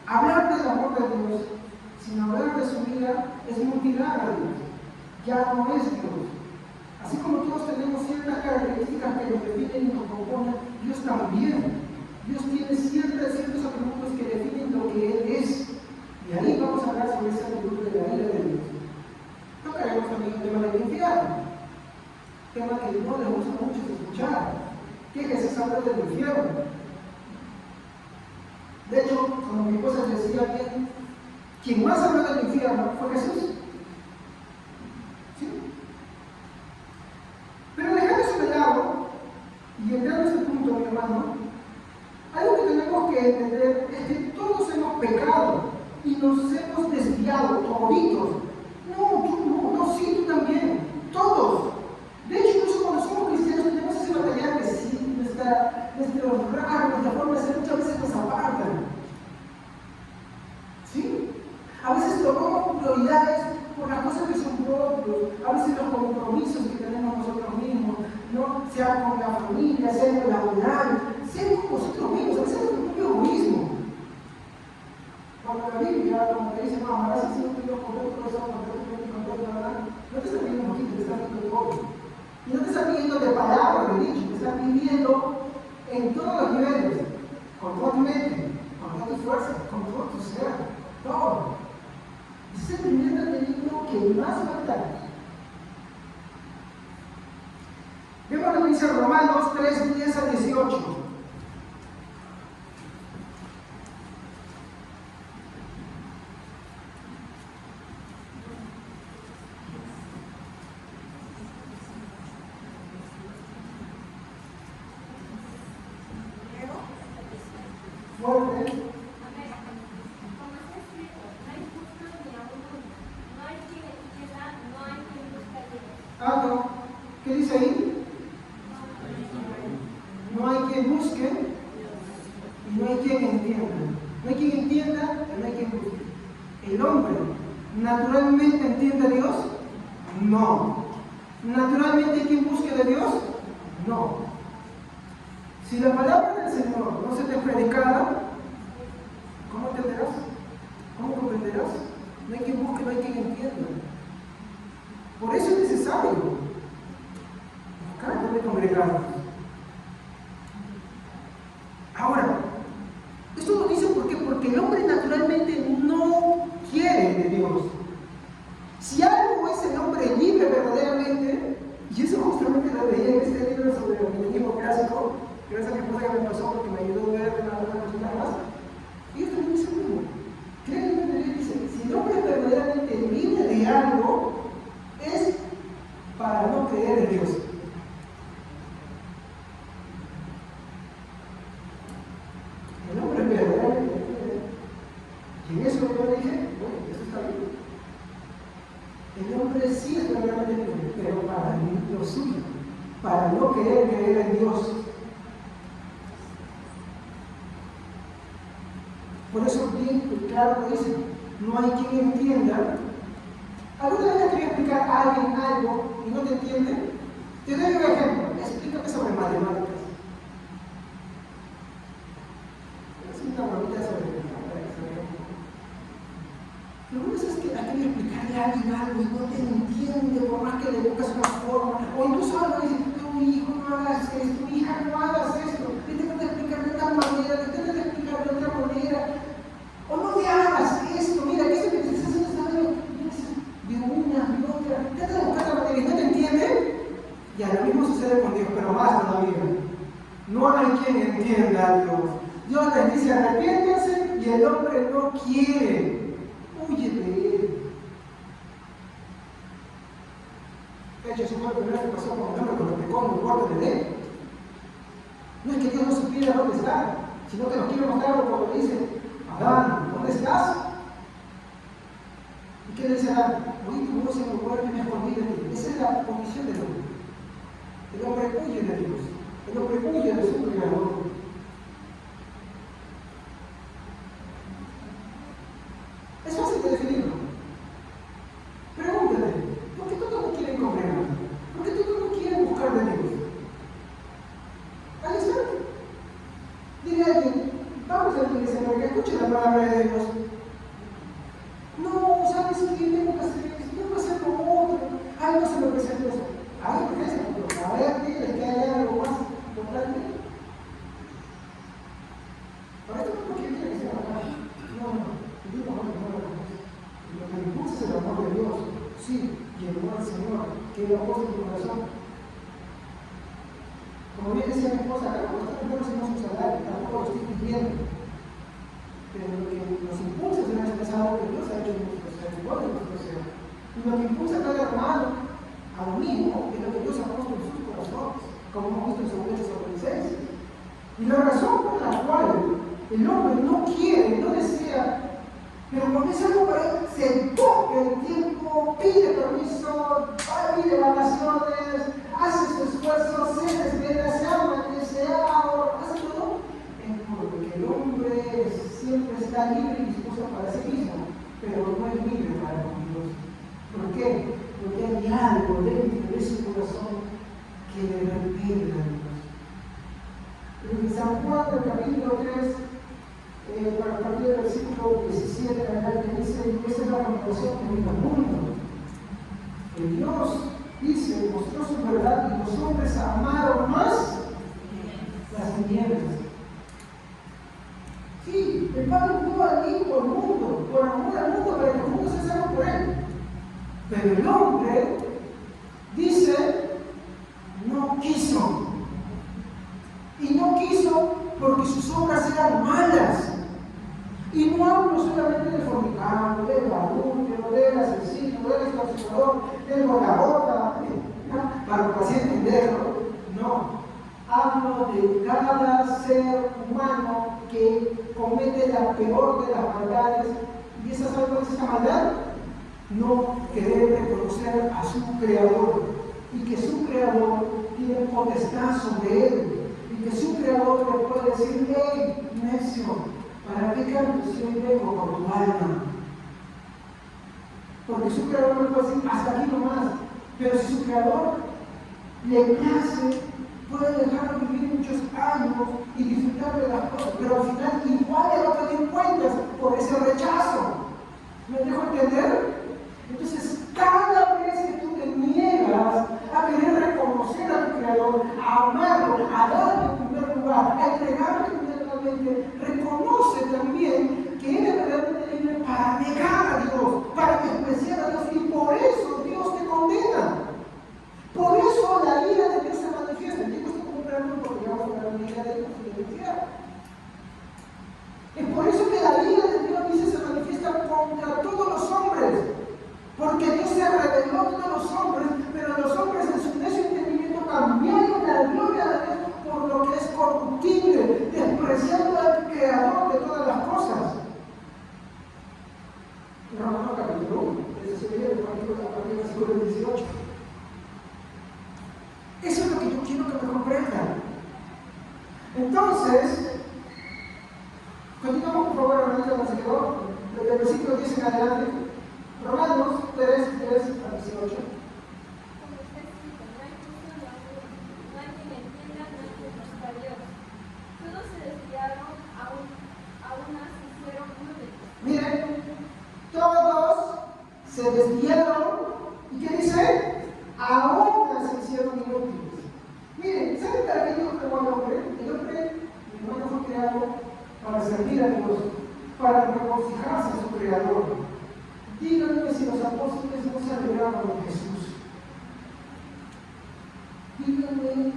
Hablar del amor de Dios sin hablar de su vida es mutilar a Dios. Ya no es Dios. Así como todos tenemos ciertas características que nos definen y nos componen, Dios también. Dios tiene ciertos atributos que definen lo que Él es. Y ahí vamos a hablar sobre ese atributo de la ira de Dios. Tocaremos también el tema del infierno. Tema que no les gusta mucho escuchar. ¿Qué Jesús habla del infierno? De hecho, como mi esposa decía bien, quien más habló del infierno fue Jesús. ¿Sí? Pero dejando eso de lado y entrando a ese punto, mi hermano, algo que tenemos que entender es que todos hemos pecado y nos hemos desviado, toditos. No, tú no, sí, tú también, todos. De hecho, incluso cuando somos cristianos tenemos ese batallar que sí, nuestros rasgos, nuestra forma de ser muchas veces nos apartan. ¿Sí? A veces tomamos prioridades por las cosas que son propios, a veces los compromisos que tenemos nosotros mismos, ¿no? Sea con la familia, sea con la laboral, sea con nosotros mismos, a veces es nuestro propio egoísmo. Cuando la Biblia, como te dice, no, amarás al Señor tu Dios con todo tu corazón, con todo tu mente, con toda tu alma, no te está pidiendo un poquito, te está pidiendo todo. Y no te está pidiendo de palabras, de dicho, te está pidiendo en todos los niveles, con toda tu mente, con todas tus fuerzas, con todo tu ser, todo. Ese es el primer mandamiento que más falta. Vemos lo que dice Romanos 3, 10 a 18. Fuerte. No. ¿Qué dice ahí? No hay quien busque y no hay quien entienda. No hay quien entienda y no hay quien busque. ¿El hombre naturalmente entiende a Dios? No. ¿Naturalmente hay quien busque de Dios? No. Si la palabra del Señor no se te es predicada, ¿cómo entenderás? ¿Cómo comprenderás? No hay quien busque, no hay quien entienda. Por eso es necesario buscar dónde congregarnos. Ahora, esto lo dice ¿por qué? Porque el hombre naturalmente no quiere de Dios. Si algo es el hombre libre verdaderamente, y eso justamente lo leí en este libro sobre el cristianismo clásico, gracias a mi esposa que me pasó porque me ayudó a ver una persona más, y esto es muy seguro. Créanme que dice, si el hombre es verdaderamente libre de algo, es para no creer en Dios. El hombre es verdaderamente libre. Y en eso yo le dije, bueno, eso está bien. El hombre sí es verdaderamente libre, pero para lo suyo, para no querer creer en Dios. Por eso bien claro lo dice, no hay quien entienda. ¿Alguna vez quería explicar a alguien algo y no te entiende? Te doy un ejemplo, explícame sobre matemáticas. Es una bromita sobre matemáticas. Lo bueno es que hay que explicarle a alguien algo y no te entiende por más que le buscas una forma, o incluso algo dice, tu hijo no hagas esto, tu hija no hagas esto, te tengo que explicar de otra manera, te tengo que explicar de otra manera, o no te hagas esto, mira, que esto que te estás haciendo está de una, de otra, trata de buscar la manera y no te entiende, y a lo mismo sucede con Dios, pero más todavía. No hay quien entienda a Dios. Dios les dice arrepiéntense y el hombre no quiere. Huye de él. De hecho, eso fue lo primero que pasó con el hombre cuando pecó en el huerto de Edén. No es que Dios no supiera dónde está, sino que nos quiere mostrarlo cuando le dice, Adán, ¿dónde estás? ¿Y qué le dice Adán? Oí tu voz en el huerto y me escondí de ti. Esa es la condición del hombre. El hombre huye de Dios. El hombre huye de su creador. Es fácil de definirlo. Pregúntate, ¿por qué todos no quieren congregar? ¿Por qué todos no quieren buscar de Dios? Ahí está. Dile a alguien, vamos a la iglesia para que escuche la palabra de Dios. No, ¿sabes qué? Tengo que hacer esto, tengo que hacer como otro. Ay, no se me presenta eso. Ay, ¿por qué se me presenta? A ver, dile que hay algo más importante. Para esto no quiere que sea acá. No. Lo que me impulsa es el amor de Dios, sí, y el amor al Señor, que lo ha puesto en tu corazón. Como bien decía mi esposa, acá no recibimos un salario, tampoco lo estoy pidiendo. Pero lo que nos impulsa es el amor que Dios ha hecho en nuestro ser. Y lo que impulsa a cada hermano a lo mismo es lo que Dios ha puesto en sus corazones, como hemos visto en 2 Corintios. Y la razón por la cual el hombre no quiere, no desea, pero cuando es algo para él, se enfoca el tiempo, pide permiso, pide vacaciones, hace su esfuerzo, se desvela, se ahorra, hace todo, es porque el hombre siempre está libre y dispuesto para sí mismo, pero no que dice, esa es la conclusión que vino al mundo. Que Dios dice, mostró su verdad y los hombres amaron más las tinieblas. Sí, el Padre envió al Hijo al mundo, por amor al mundo, para que el mundo se salve por él. Pero el hombre dice, no quiso. Y no quiso porque sus obras eran malas. Y no hablo solamente del fornicado, del adúltero, del asesino, del extorsionador, del gota, para que así entenderlo. No. Hablo de cada ser humano que comete la peor de las maldades. ¿Y esa sabe cuál es esa maldad? No querer reconocer a su Creador. Y que su Creador tiene potestad sobre él. Y que su Creador le puede decir, hey, necio, ¿para qué canto si hoy vengo por tu alma? Porque su Creador le puede decir, hasta aquí nomás. Pero si su Creador le place, puede dejarlo vivir muchos años y disfrutar de las cosas. Pero al final igual le va a pedir cuentas por ese rechazo. ¿Me dejo entender? Entonces, cada vez que tú te niegas a querer reconocer a tu Creador, a amarlo, a darle en primer lugar, a entregarle inmediatamente, reconoce también que eres verdaderamente libre para negar a Dios, para despreciar a Dios, y por eso Dios te condena. Por eso la ira de Dios se manifiesta. Digo esto como un ejemplo porque vamos a hablar de la ira de Dios y de Dios. Es por eso que la ira de Dios dice se manifiesta contra todos los hombres. Porque Dios se reveló a todos los hombres, pero los hombres en su necio entendimiento cambiaron la gloria de Dios por lo que es corruptible, despreciando al Creador de todas las cosas. Romanos capítulo 1, desde su vida, a partir del versículo 18. Eso es lo que yo quiero que me comprendan. Entonces, continuamos por favor, hermanito, nos quedó desde el versículo 10 en adelante. Romanos 3, 3 al 18. Miren, todos se desviaron. ¿Y qué dice? Aún se hicieron inútiles. Miren, ¿saben para qué Dios creó al hombre? El hombre, mi hermano, fue creado para servir a Dios, para regocijarse en su Creador. Díganme si los apóstoles no se alegraban de Jesús. Díganme,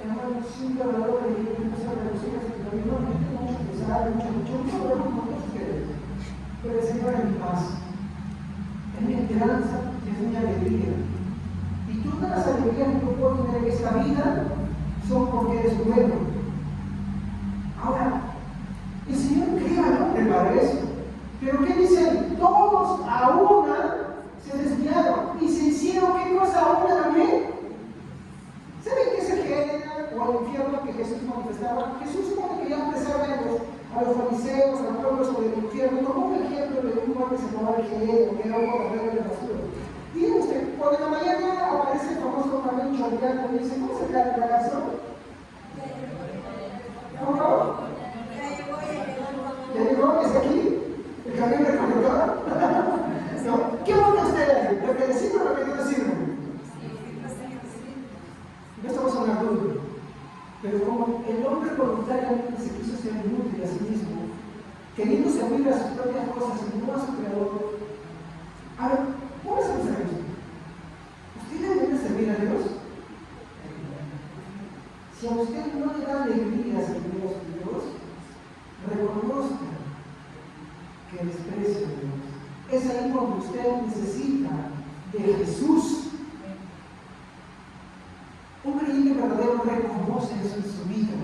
hermanos, si un verdadero creyente no se regocija en su Creador. Yo tengo mucho que saber, mucho problema con todos ustedes. Pero el Señor es mi paz, es mi esperanza y es mi alegría. Y todas las alegrías que yo puedo tener en esta vida son porque eres bueno. Ahora, el Señor crea al hombre para eso. Pero ¿qué dicen? Todos a una se desviaron y se hicieron ¿qué cosa a una también? ¿Saben qué es el género o el infierno que Jesús manifestaba? Jesús supone que ya empezaba a los fariseos, a los pueblos sobre el infierno, como un ejemplo de un hombre que se tomaba el género, que era un corredor de basura. Díganme usted, cuando en la mañana aparece el famoso Camilo Chorriano y dice, ¿cómo se llama la canción? Por favor. ¿Ya llegó? ¿Es aquí? ¿El camión recolector? ¿No? ¿Qué vota ustedes? ¿Lo que les sirve o lo que no les sirve? No estamos hablando. Pero como el hombre voluntariamente se quiso ser inútil a sí mismo, queriendo servir a sus propias cosas y no a su Creador. A ver, ¿cómo es pensar esto? ¿Usted debe servir a Dios? Si a usted no le da alegría servir a Dios, reconozca que desprecia a Dios. Es ahí cuando usted necesita de Jesús. Un creyente verdadero reconoce eso en su vida.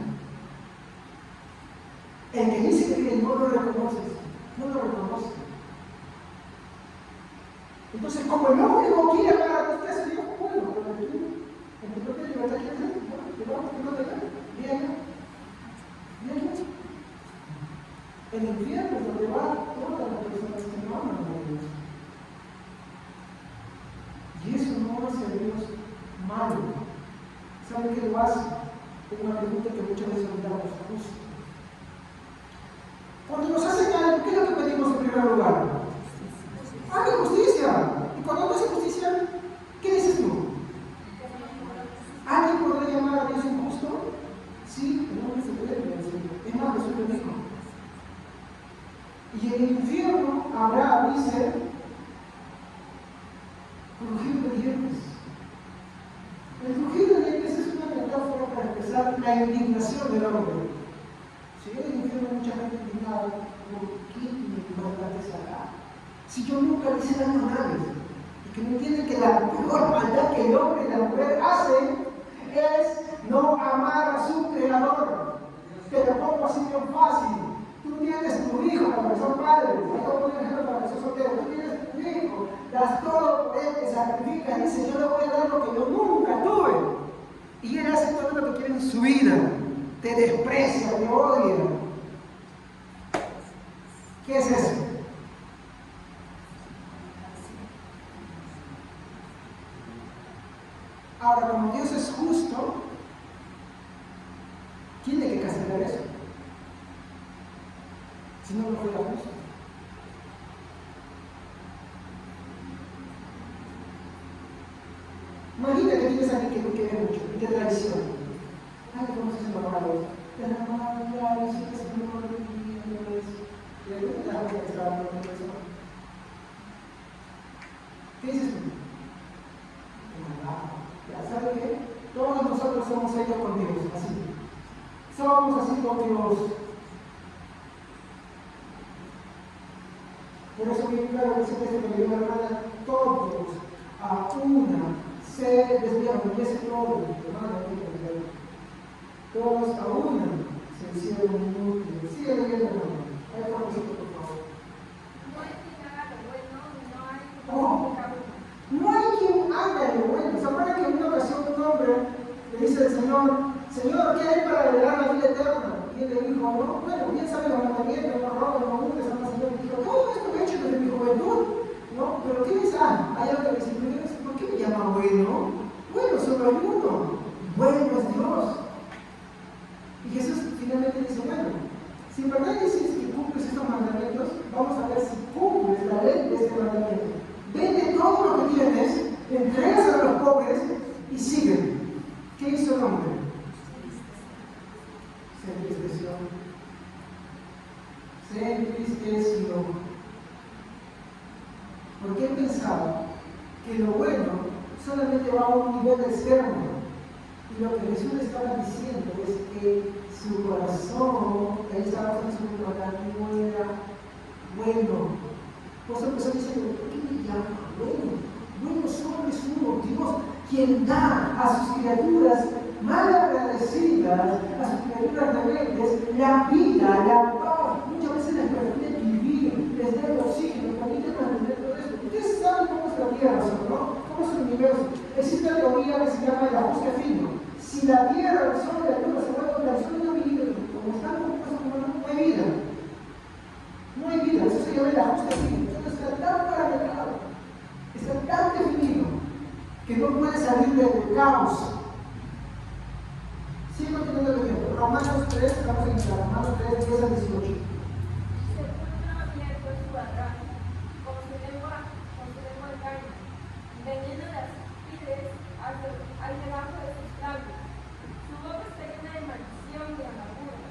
El que dice que no lo reconoce, no lo reconoce. Entonces, como el hombre no quiere amar a Dios, ¿qué hace Dios? Bueno, pero tú, en tu propia libertad, ¿qué haces? Bueno, te vamos, que no te da. Bien. En el infierno es donde van todas las personas que no aman a Dios. Y eso no hace a Dios malo. ¿Saben qué lo hace? Es una pregunta que muchas veces olvidamos justo. Cuando nos hacen algo, ¿qué es lo que pedimos en primer lugar? haga? Haga justicia. Y cuando no hace justicia, ¿qué dices tú? ¿Alguien podrá llamar a Dios injusto? Sí, pero no se puede decir. Es más, Jesús lo dijo. Y en el infierno habrá, dice, crujido de dientes. El crujido de dientes es una metáfora para expresar la indignación del hombre. Si yo en el infierno hay mucha gente indignada, ¿por qué me importante es acá? Si yo nunca le hice daño a nadie, y que no entienden que la peor maldad que el hombre y la mujer hacen es no amar a su creador. Te lo pongo así bien fácil. Tú tienes tu hijo para que son padres, hay que poner ejemplo para que son solteros. Tú tienes tu hijo, das todo por él, te sacrifica, dice: yo le voy a dar lo que yo nunca tuve. Y él hace todo lo que quiere en su vida, te desprecia, te odia. ¿Qué es eso? Ahora, como Dios es justo, tiene que castigar eso. Si no, no fuera justo. Imagina que tienes a alguien que no quiere mucho y te traiciona. Ay, ¿cómo se enamora de eso? Te enamora, y siempre se enamora de ti, y luego te das cuenta que estaba hablando de eso. ¿Qué dices tú? Ya sabes qué, todos nosotros somos hechos con Dios, así. Somos así con Dios. Por eso bien claro que siempre se me dio la hermana, todos a una se desviaron, y ese todo, hermana, todos a una se hicieron inútiles. Sigue leyendo, hermano. Hay por favor. No hay quien haga lo bueno, no hay quien haga lo bueno. ¿Se acuerdan que en una ocasión un hombre le dice al Señor: Señor, ¿qué hay para heredar la vida eterna? Y él le dijo: no, bueno, bien sabe los mandamientos, no robes, no hurtes, no mates. Y dijo: todo esto he hecho desde mi juventud, ¿no? Pero ¿qué dice? Hay algo que dice: ¿por qué me llama bueno? Bueno, solo hay uno. Bueno es Dios. Y Jesús finalmente dice: bueno, si en verdad dices que cumples estos mandamientos, vamos a ver si cumples la ley de este mandamiento. Vende todo lo que tienes, entregas a los pobres y sigue. ¿Qué hizo el hombre? Se entristeció. Porque él pensaba que lo bueno solamente va a un nivel externo. Y lo que Jesús le estaba diciendo es que su corazón, él estaba haciendo su corazón, no era bueno. Por eso empezó diciendo: ¿por qué me llama bueno? Bueno solo es uno, Dios, quien da a sus criaturas mal agradecidas, a sus criaturas rebeldes, la vida, la paz. Muchas veces les permite vivir, les da el oxígeno, les permite mantener todo esto. Ustedes saben cómo es la Tierra, ¿no? ¿Cómo es el universo? Existe una teoría que se llama el ajuste fino. Si la Tierra, el Sol y la Luna se mueven con la Sol y la vida, como están compuestos como no hay vida. No hay vida, eso se llama el ajuste fino. Entonces está tan parametrado, está tan definido, que no puede salir del caos. Sigo teniendo el ejemplo. Romanos 3, estamos en Romanos 3, 10 al 18. Veneno de aspides al debajo de sus labios. Su boca está llena de maldición y amargura.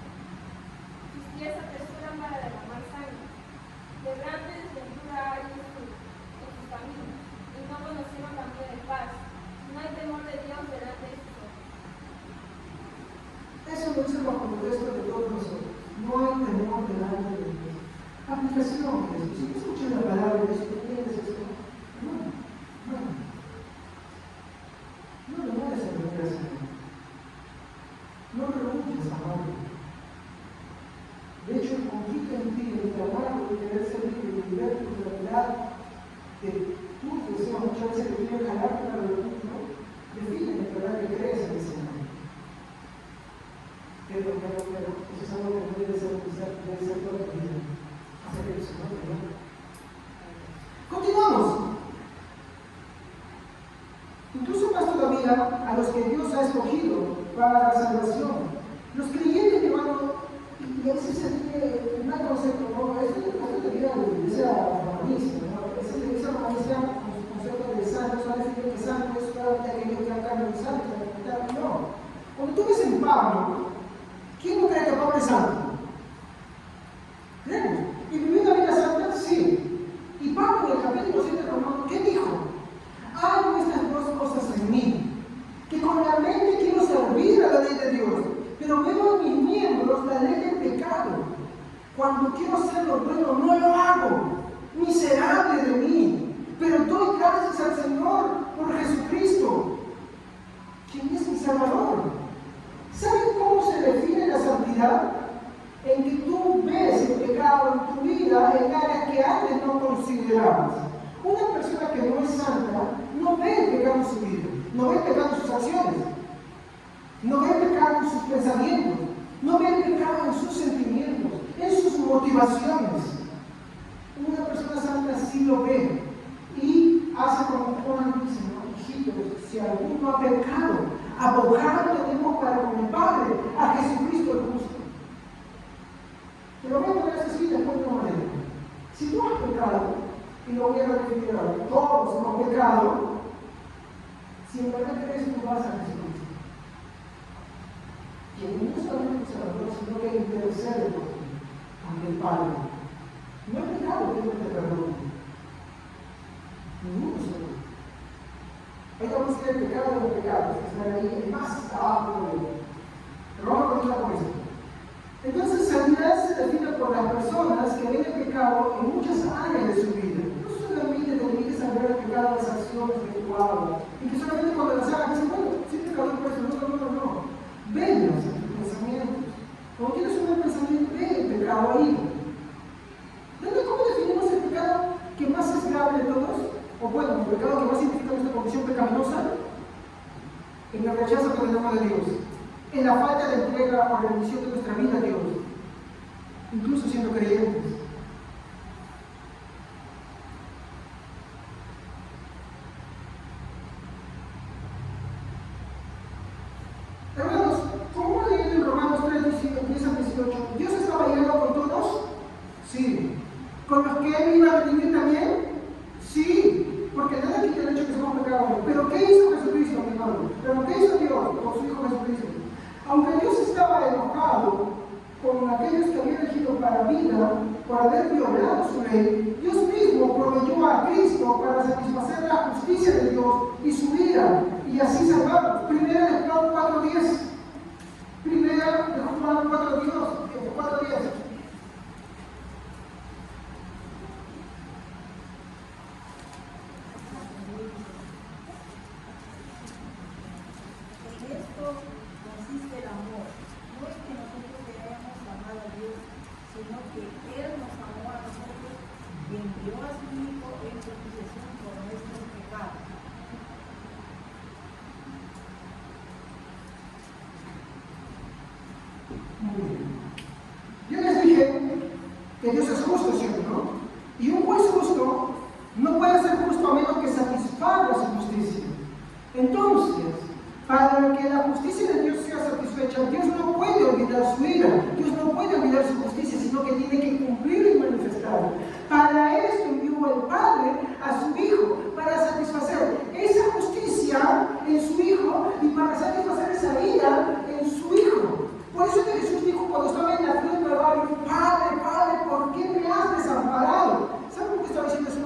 Sus pies apresuran para derramar sangre. De grande desventura hay en sus caminos, y no conocieron camino de paz. No hay temor de Dios delante de sus ojos. Eso lo dice bajo el contexto de todos nosotros. No hay temor delante de Dios. Aplicación de eso. Si tú escuchas la palabra de Dios, ¿entiendes esto? No le vayas a preguntar al Señor. No preguntes a nadie. De hecho, el conflicto en ti, el trabajo de querer servir, de liberar tu realidad, de tus deseos, muchas veces que quieren jalarte para lo tuyo, ¿no? Define en verdad que crees en el Señor. Pero, eso es algo que debe ser toda tu vida. Hacer que el Señor te llame. Continuamos. Incluso más todavía a los que Dios ha escogido para la salvación. Los creyentes, hermano, y a veces se tiene un mal concepto, ¿no? Esto debería de ser pecados. Una persona que no es santa no ve el pecado en su vida, no ve el pecado en sus acciones, no ve el pecado en sus pensamientos, no ve el pecado en sus sentimientos, en sus motivaciones. Una persona santa sí lo ve y hace como Juan dice, ¿no? Hijitos, si alguno ha pecado, abogado tenemos para con el Padre, a Jesucristo el justo. Pero voy a poner así después de una manera. Si tú has pecado, y lo voy a repetir ahora, todos hemos pecado, si en verdad crees tú vas a Jesucristo, quien no solamente es Salvador, sino que intercede por ti ante el Padre. No hay pecado que no te perdone. Ninguno solo. Hay que decir el pecado de los pecados, que están ahí más abajo de él. Pero vamos a continuar con esto. Entonces, santidad se define por las personas que ven el pecado en muchas áreas de su vida. No solamente te limites a ver el pecado en las acciones que tú hagas, y que solamente cuando las hagas dicen, bueno, sí pecado por eso, no. Venlas en tus pensamientos. Cuando tienes un buen pensamiento, ve el pecado ahí. Entonces, ¿cómo definimos el pecado que más es grave de todos? O bueno, el pecado que más significa nuestra condición pecaminosa, en el rechazo que tenemos de Dios, en la falta de entrega o rendición de nuestra vida a Dios, incluso siendo creyentes. Hermanos, ¿cómo leído en Romanos 3, 10 al 18? ¿Dios estaba llegando con todos? Sí. ¿Con los que Él iba a redimir también? Sí, porque nada quita el hecho que somos pecadores. Pero ¿qué hizo Jesucristo, mi hermano? ¿Pero qué hizo Dios con su Hijo Jesucristo? Aunque Dios estaba enojado con aquellos que había elegido para vida por haber violado su ley, Dios mismo proveyó a Cristo para satisfacer la justicia de Dios y su ira, y así salvarnos. Primera de Juan 4:10. Primera de Juan 4:10. Yo les dije que Dios es justo, ¿cierto? ¿No? Y un juez justo no puede ser justo a menos que satisfaga su justicia. Entonces, para que la justicia de Dios sea satisfecha, Dios no puede olvidar su ira, Dios no puede olvidar su justicia, sino que tiene que cumplir y manifestarla. Para esto envió el Padre a su Hijo, para satisfacer esa justicia en su Hijo y para satisfacer esa ira en su Hijo. Por eso que Jesús dijo cuando estaba en la cruz del Calvario, Padre, ¿por qué me has desamparado? ¿Saben por qué estaba diciendo eso?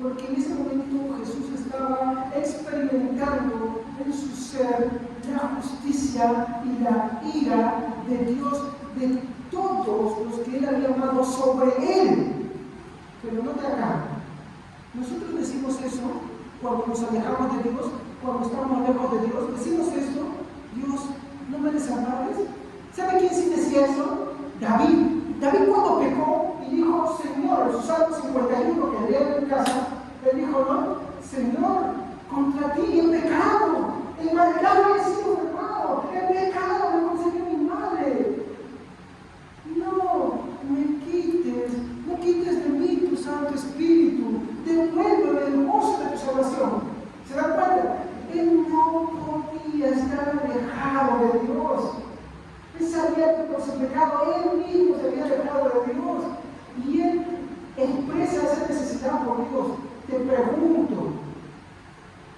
Porque en ese momento Jesús estaba experimentando en su ser la justicia y la ira de Dios de todos los que Él había amado sobre Él. Pero no te hagas. Nosotros decimos eso cuando nos alejamos de Dios, cuando estamos lejos de Dios. Decimos esto, Dios, no me desampares. ¿Sabe quién sí decía eso? David. David cuando pecó y dijo, Señor, en su Salmo 51 que leía en casa, él dijo, no, Señor, contra ti he pecado, en maldad he sido formado, he pecado, me concedió mi madre. No quites de mí tu Santo Espíritu, devuélveme el gozo de tu salvación. ¿Se dan cuenta? Él no podía estar alejado de Dios. Él sabía que por su pecado él mismo se había alejado de Dios. Y él expresa esa necesidad por Dios. Te pregunto,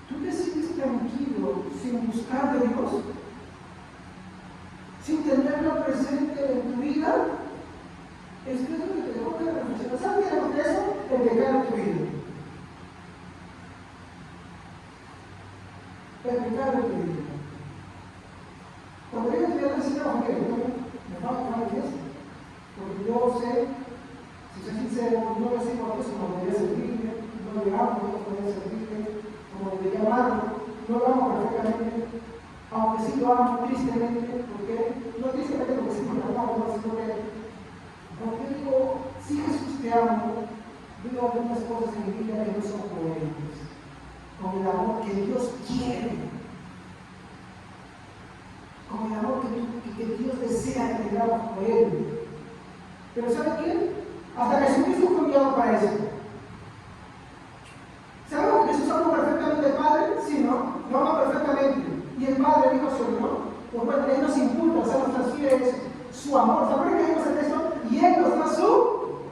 ¿tú te sientes tranquilo sin buscar de Dios? ¿Sin tenerlo presente en tu vida? Es que es lo que te debo de reflexionar. ¿Sabes qué es eso? El pecado en tu vida. El pecado en tu vida. Cuando yo estoy diciendo, ok, me va a tomar el gesto, porque yo sé, si soy sincero, no lo sé por eso, como debería servirle, no le amo como debería servirle, como debería amarlo, no lo amo perfectamente, aunque sí lo amo tristemente, porque no tristemente porque sí lo amo, sino porque digo, sí Jesús te amo, veo algunas cosas en mi vida que no son coherentes con el amor que Dios quiere, con el amor que Dios desea que tengamos con Él. Pero ¿sabe qué? Hasta Jesucristo fue enviado para eso. ¿Sabemos que Jesús amó perfectamente al Padre? Sí, ¿no? Lo ama perfectamente. Y el Padre dijo su amor. Pues bueno, Él nos impulsa, o sea, nos transfiere su amor. ¿Saben qué dijo el texto? Y Él nos da su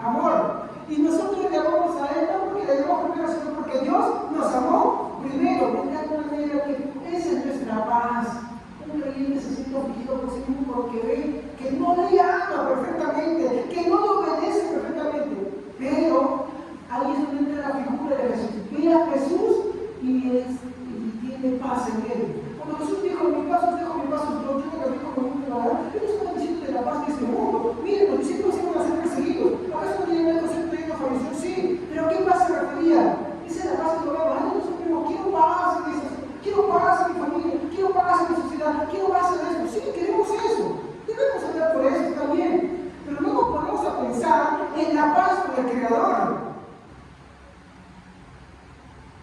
amor. Y nosotros le amamos a Él no porque le amamos primero, sino porque Dios nos amó primero. De tal manera que esa es nuestra paz. Un creyente se siente afligido por sí mismo porque ve que no le ama perfectamente, que no le obedece perfectamente. Pero ahí es donde entra la figura de Jesús. Ve a Jesús y tiene paz en Él. Cuando Jesús dijo, mi paz os dejo, mi paz os doy, yo no digo como un ciudadano, Él no estaba diciendo de la paz de este mundo. Miren, los discípulos iban a ser perseguidos. ¿Acaso no tienen el concepto de una fariseos? Sí. ¿Pero a qué paz se refería? Esa es la paz que lo veo. Ay, nosotros mismos, quiero paz en eso. Quiero paz en mi familia, quiero paz en mi sociedad, quiero paz en esto. Sí, queremos eso. Debemos hablar por eso también. Pero luego ponemos a pensar en la paz con el Creador.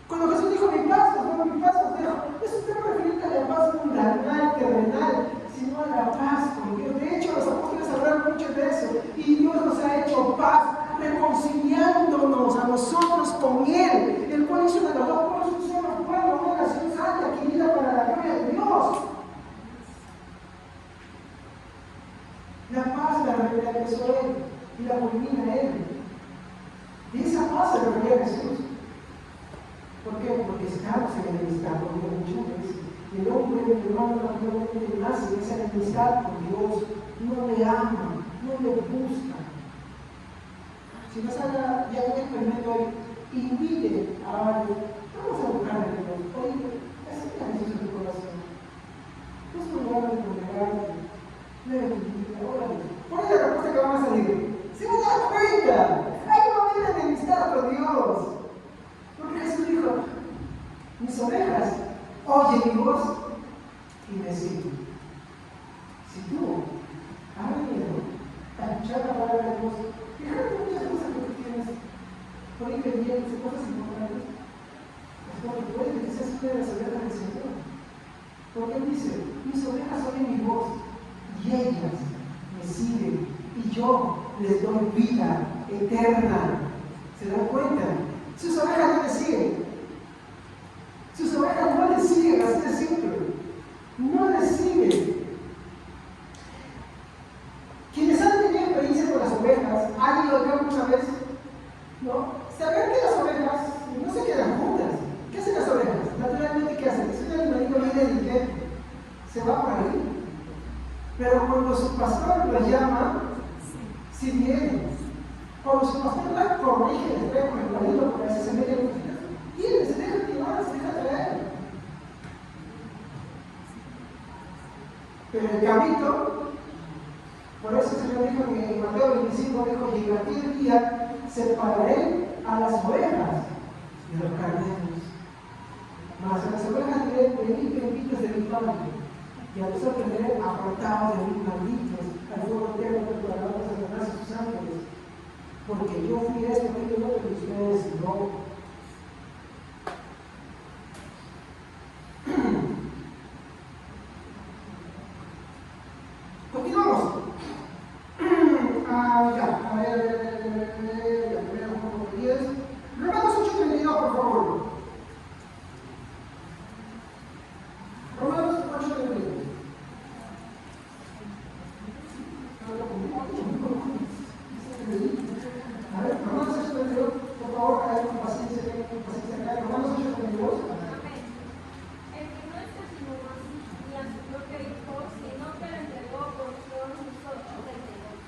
Cuando Jesús dijo mi paz os dejo, eso está refiriendo a la paz mundanal, terrenal, sino a la paz con Dios. De hecho, los apóstoles hablaron mucho de eso. Y Dios nos ha hecho paz, reconciliándonos a nosotros con Él, el cual hizo de los dos pueblos un solo pueblo, una nación santa, adquirida para la gloria de Dios. La paz la empezó Él y la culmina Él. Y esa paz se refería a Jesús. ¿Por qué? Porque estamos en enemistad con Dios muchas veces. El hombre, el hermano, naturalmente nace en esa enemistad con Dios, no le ama, no le busca. Si nos haga ya un experimento hoy, invite a alguien, vamos a buscar a Dios. Oye, acepta a Jesús en tu corazón. No es un lugar de congregarte, órale. ¿Cuál es la respuesta que vamos a salir? Se van a dar cuenta, hay un momento de enemistad con Dios. Porque Jesús dijo, mis ovejas oyen mi voz y me siguen. Si tú has venido a escuchar la palabra de Dios, fíjate muchas cosas que tú tienes por ahí pendientes, cosas importantes, es porque puede que seas una de las ovejas del Señor. Porque Él dice, mis ovejas oyen mi voz y ellas me siguen y yo les doy vida eterna. ¿Se dan cuenta? Sus ovejas no le siguen. Sus ovejas no le siguen, así de simple. No le siguen. Quienes han tenido experiencia con las ovejas, han ido acá muchas veces, ¿no? Saber que las ovejas no se quedan juntas. ¿Qué hacen las ovejas? Naturalmente, ¿qué hacen? Es un animalito bien delicado. Se va por ahí. Pero cuando su pastor los llama, sí vienen. Cuando su pastor la corrige, les pega con el marido, porque a veces se mete en y se deja llevar, se deja traer. Pero el cabrito, por eso el Señor dijo en Mateo 25, dijo, y en aquel día separaré a las ovejas de los carneros. Mas a las ovejas diré, venid benditos de mi Padre, y a los otros diré, apartados de mí, malditos, al fuego eterno preparado a Satanás y sus ángeles. Porque yo fui esto, aquello, no, pero ustedes no. Continuamos. Romanos 8:32, por favor. Romanos 8:32. A ver, Romanos 8:32, por favor, a ver con paciencia acá. Romanos 8:32. El que no está sino ni a su propio Hijo, sino que lo entregó por todos nosotros,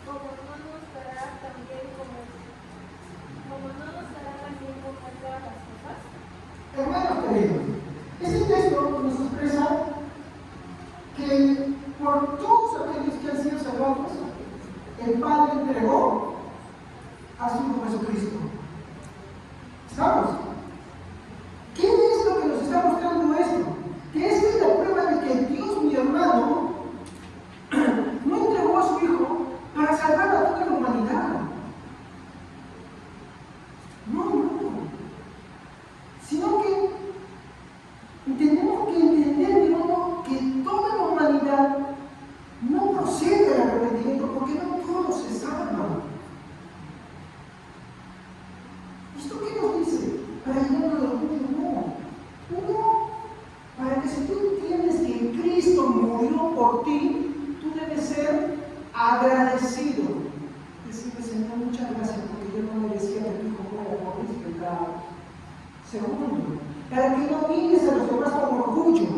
como no nos dará también con todas las cosas. Hermanos queridos, este texto nos expresa que por todos aquellos que han sido salvados, el Padre entregó a su Hijo Jesucristo. ¿Estamos? ¿Qué es lo que nos está mostrando esto? Que esta es la prueba de que Dios, mi hermano, no entregó a su Hijo para salvar a toda la humanidad. No para llenarlo de orgullo, no. Uno, para que si tú entiendes que Cristo murió por ti, tú debes ser agradecido. Decirle, Señor, muchas gracias porque yo no merecía que tu hijo muera por mis pecados. Segundo, para que no mires a los demás con orgullo,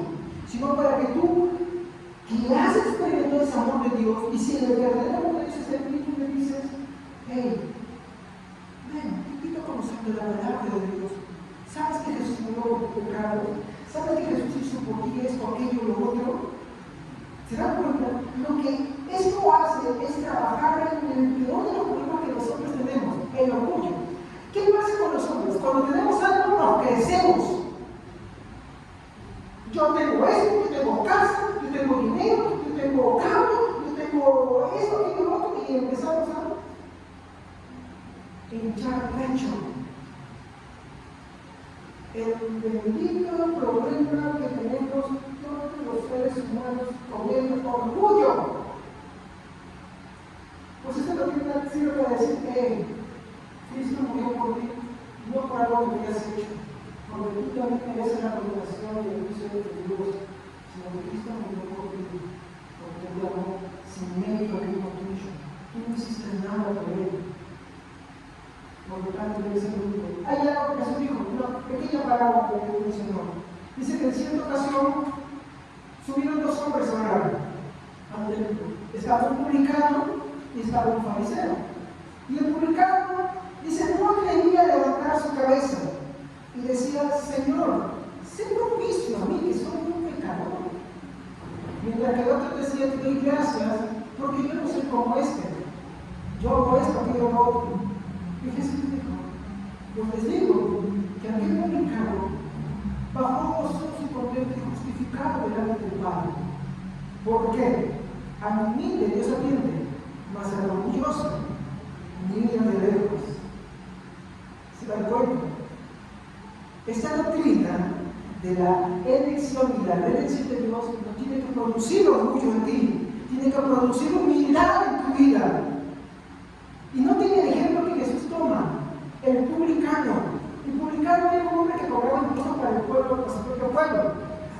sino para que tú, que has experimentado ese amor de Dios, y si el verdadero amor de Dios está en ti, tú le dices, hey, ven, te invito a conocer la palabra de Dios. ¿Sabes que Jesús murió por tu pecado? ¿Sabes que Jesús hizo por ti esto, aquello, lo otro? ¿Se dan cuenta? Lo que esto hace es trabajar en el peor de los problemas que los hombres tenemos, el orgullo. ¿Qué pasa con los hombres? Cuando tenemos algo, nos crecemos. Yo tengo esto, yo tengo casa, yo tengo dinero, yo tengo carro, yo tengo esto, aquello, lo otro, y empezamos a hinchar pecho. El bendito problema que tenemos todos los seres humanos con el orgullo. Pues esto es lo que sirve para decir, Cristo murió por ti, no por algo que hayas hecho, porque tú también mereces la condenación y el juicio de Dios, sino que Cristo murió por ti, porque te amó sin mérito alguno tuyo. Tú no hiciste nada por él. Por lo tanto, debe ser único. Hay algo que Jesús dijo, una pequeña parábola que dijo el Señor. Dice que en cierta ocasión subieron dos hombres a orar al templo. Estaba un publicano y estaba un fariseo. Y el publicano dice, no quería levantar su cabeza y decía, Señor, sé propicio a mí que soy un pecador. Mientras que el otro decía, te doy gracias porque yo no soy como este. Yo hago esto, aquello, lo otro. Y Jesús dijo, pues les digo que aquel publicano bajó gozoso y contento y justificado delante del Padre. ¿Por qué? Al humilde Dios atiende, mas al orgulloso mira de lejos. ¿Se dan cuenta? Esta doctrina de la elección y la redención de Dios no tiene que producir orgullo en ti, tiene que producir humildad en tu vida. Y no tiene el ejemplo que Jesús toma, el publicano. El publicano era un hombre que cobraba impuestos para el pueblo, para su propio pueblo,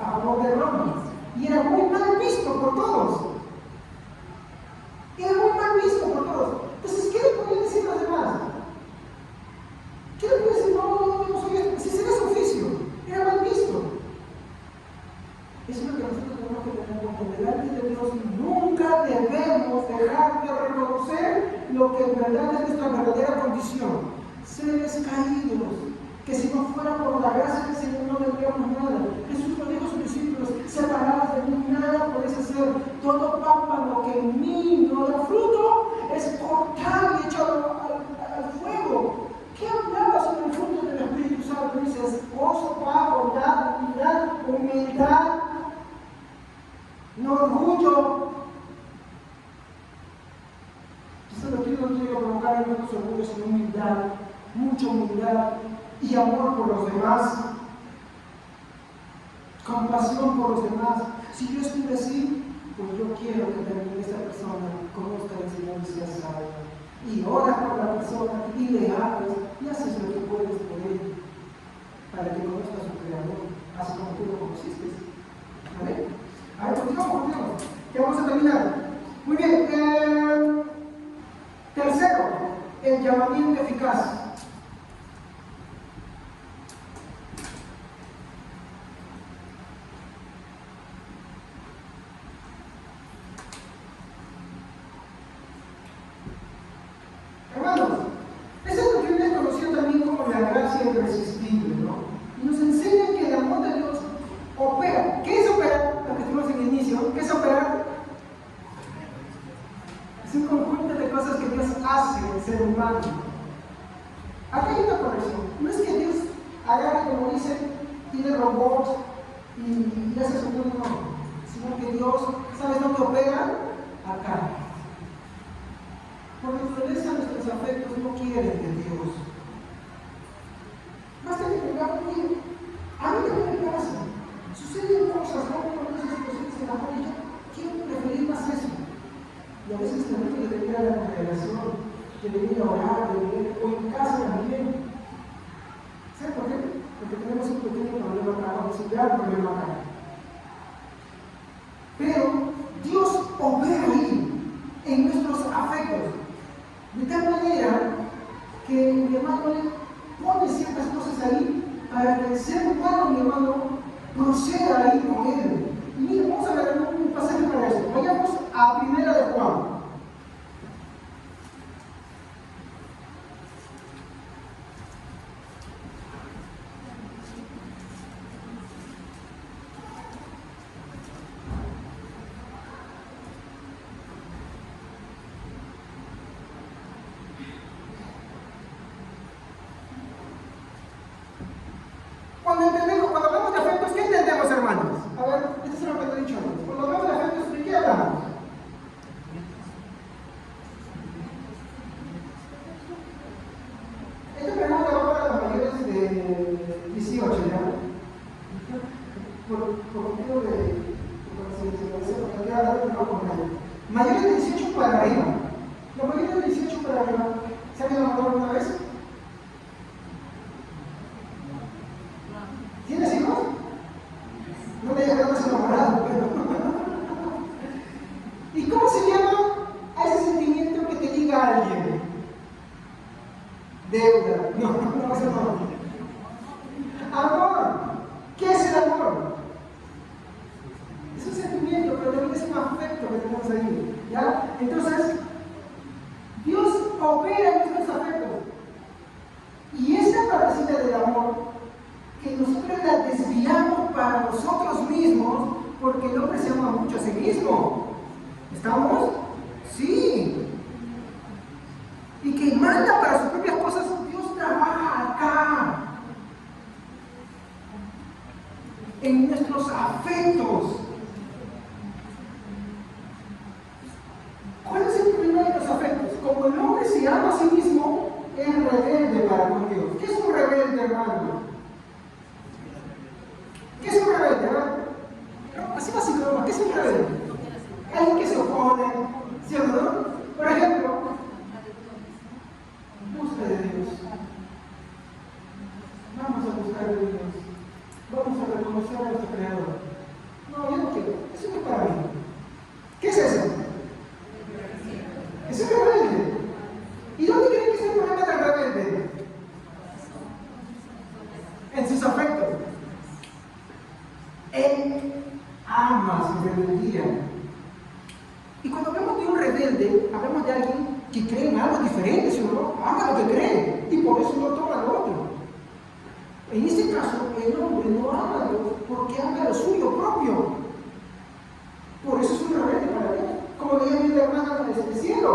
a favor de Roma. Y era muy mal visto por todos. Era muy mal visto por todos. Entonces, ¿qué le podían decir los demás? ¿Qué le podían decir? No, yo no soy esto. Si ese era su oficio, era mal visto. Eso es lo que nosotros tenemos que tener como delante de Dios. Nunca debemos dejar de reconocer lo que en verdad es nuestra verdadera condición. Seres caídos, que si no fuera por la gracia del Señor no tendríamos nada. Jesús lo dijo a sus discípulos, separados de mí nada podéis hacer. Todo pámpano que en mí no da fruto es cortado y echado al fuego. ¿Qué hablaba sobre el fruto del Espíritu Santo? Dice, gozo, paz, bondad, humildad, no orgullo. Esta doctrina no tiene que provocar en nosotros orgullo, sino humildad, mucha humildad y amor por los demás, compasión por los demás. Si yo estuve así, pues yo quiero que también esta persona conozca el Señor y sea salva. Y oras por la persona y le hablas y haces lo que puedes por él para que conozca a su Creador, así como tú lo conociste. ¿Vale? A ver, continuamos. Ya vamos a terminar. Muy bien. Tercero, el llamamiento eficaz. Hermanos, esta doctrina es conocida también como la gracia irresistible, ¿no? Y nos enseña que el amor de Dios opera. ¿Qué es operar? Lo que tuvimos en el inicio. ¿Qué es operar? Es un conjunto de cosas que Dios hace en el ser humano. Acá hay una corrección. No es que Dios agarre, como dice, tiene robots y hace su mundo, no. Sino que Dios, ¿sabes dónde opera? Acá. Por naturaleza nuestros afectos no quieren de Dios. Basta que tengamos, oye, a mí también me pasa. Suceden cosas, ¿no? Con esas situaciones en la cual yo quiero preferir más eso. Y a veces tenemos que venir a la congregación, de venir a orar, de venir, o en casa también. ¿Saben por qué? porque tenemos un pequeño problema acá, vamos a decir, gran problema acá. Pero Dios opera ahí, en nuestros afectos, de tal manera que mi hermano le pone ciertas cosas ahí para que el ser humano, mi hermano, proceda ahí con él. Y miren, vamos a ver un pasaje para eso. Vayamos a 1 de Juan. Cuando hablamos de afectos, ¿qué entendemos, hermanos? A ver, esto es lo que te he dicho antes. Cuando hablamos de afectos, ¿de qué hablamos? Esta pregunta va para los mayores de 18, ¿ya? Por motivo de mayores de 18 para arriba. Los mayores de 18 para arriba, ¿se han enamorado alguna vez? ¿Tienes hijos? No me digas que no estás enamorado, pero... ¿Y cómo se llama a ese sentimiento que te diga alguien? Deuda. No, eso no. Amor. ¿Qué es el amor? Es un sentimiento, pero también es un afecto que tenemos ahí. ¿Ya? Entonces, Dios opera en nuestros afectos. Y esta partecita del amor, que nosotros la desviamos para nosotros mismos, porque el hombre se ama mucho a sí mismo. ¿Estamos? Sí. Y que manda para sus propias cosas, Dios trabaja acá. En nuestros afectos. ¿Cuál es el problema de los afectos? Como el hombre se ama a sí mismo, es rebelde para con Dios. ¿Qué es un rebelde, hermano? ¿Qué es un rebelde? Así básico, ¿qué es un rebelde? Alguien que se opone, ¿cierto? Por ejemplo, busca de Dios. Vamos a buscar de Dios. Vamos a reconocer a nuestro Creador. No, yo no quiero. Eso no es para mí. ¿Qué es eso? Es un rebelde. ¿Y dónde creen que es el problema del rebelde? En sus afectos. Él ama su rebeldía. Y cuando hablamos de un rebelde, hablamos de alguien que cree en algo diferente, ¿sí o no? Ama lo que cree y por eso no toma lo otro. En este caso, el hombre no ama a Dios porque ama lo suyo propio. Por eso es un rebelde para Dios. Como leía mi hermana desde el cielo.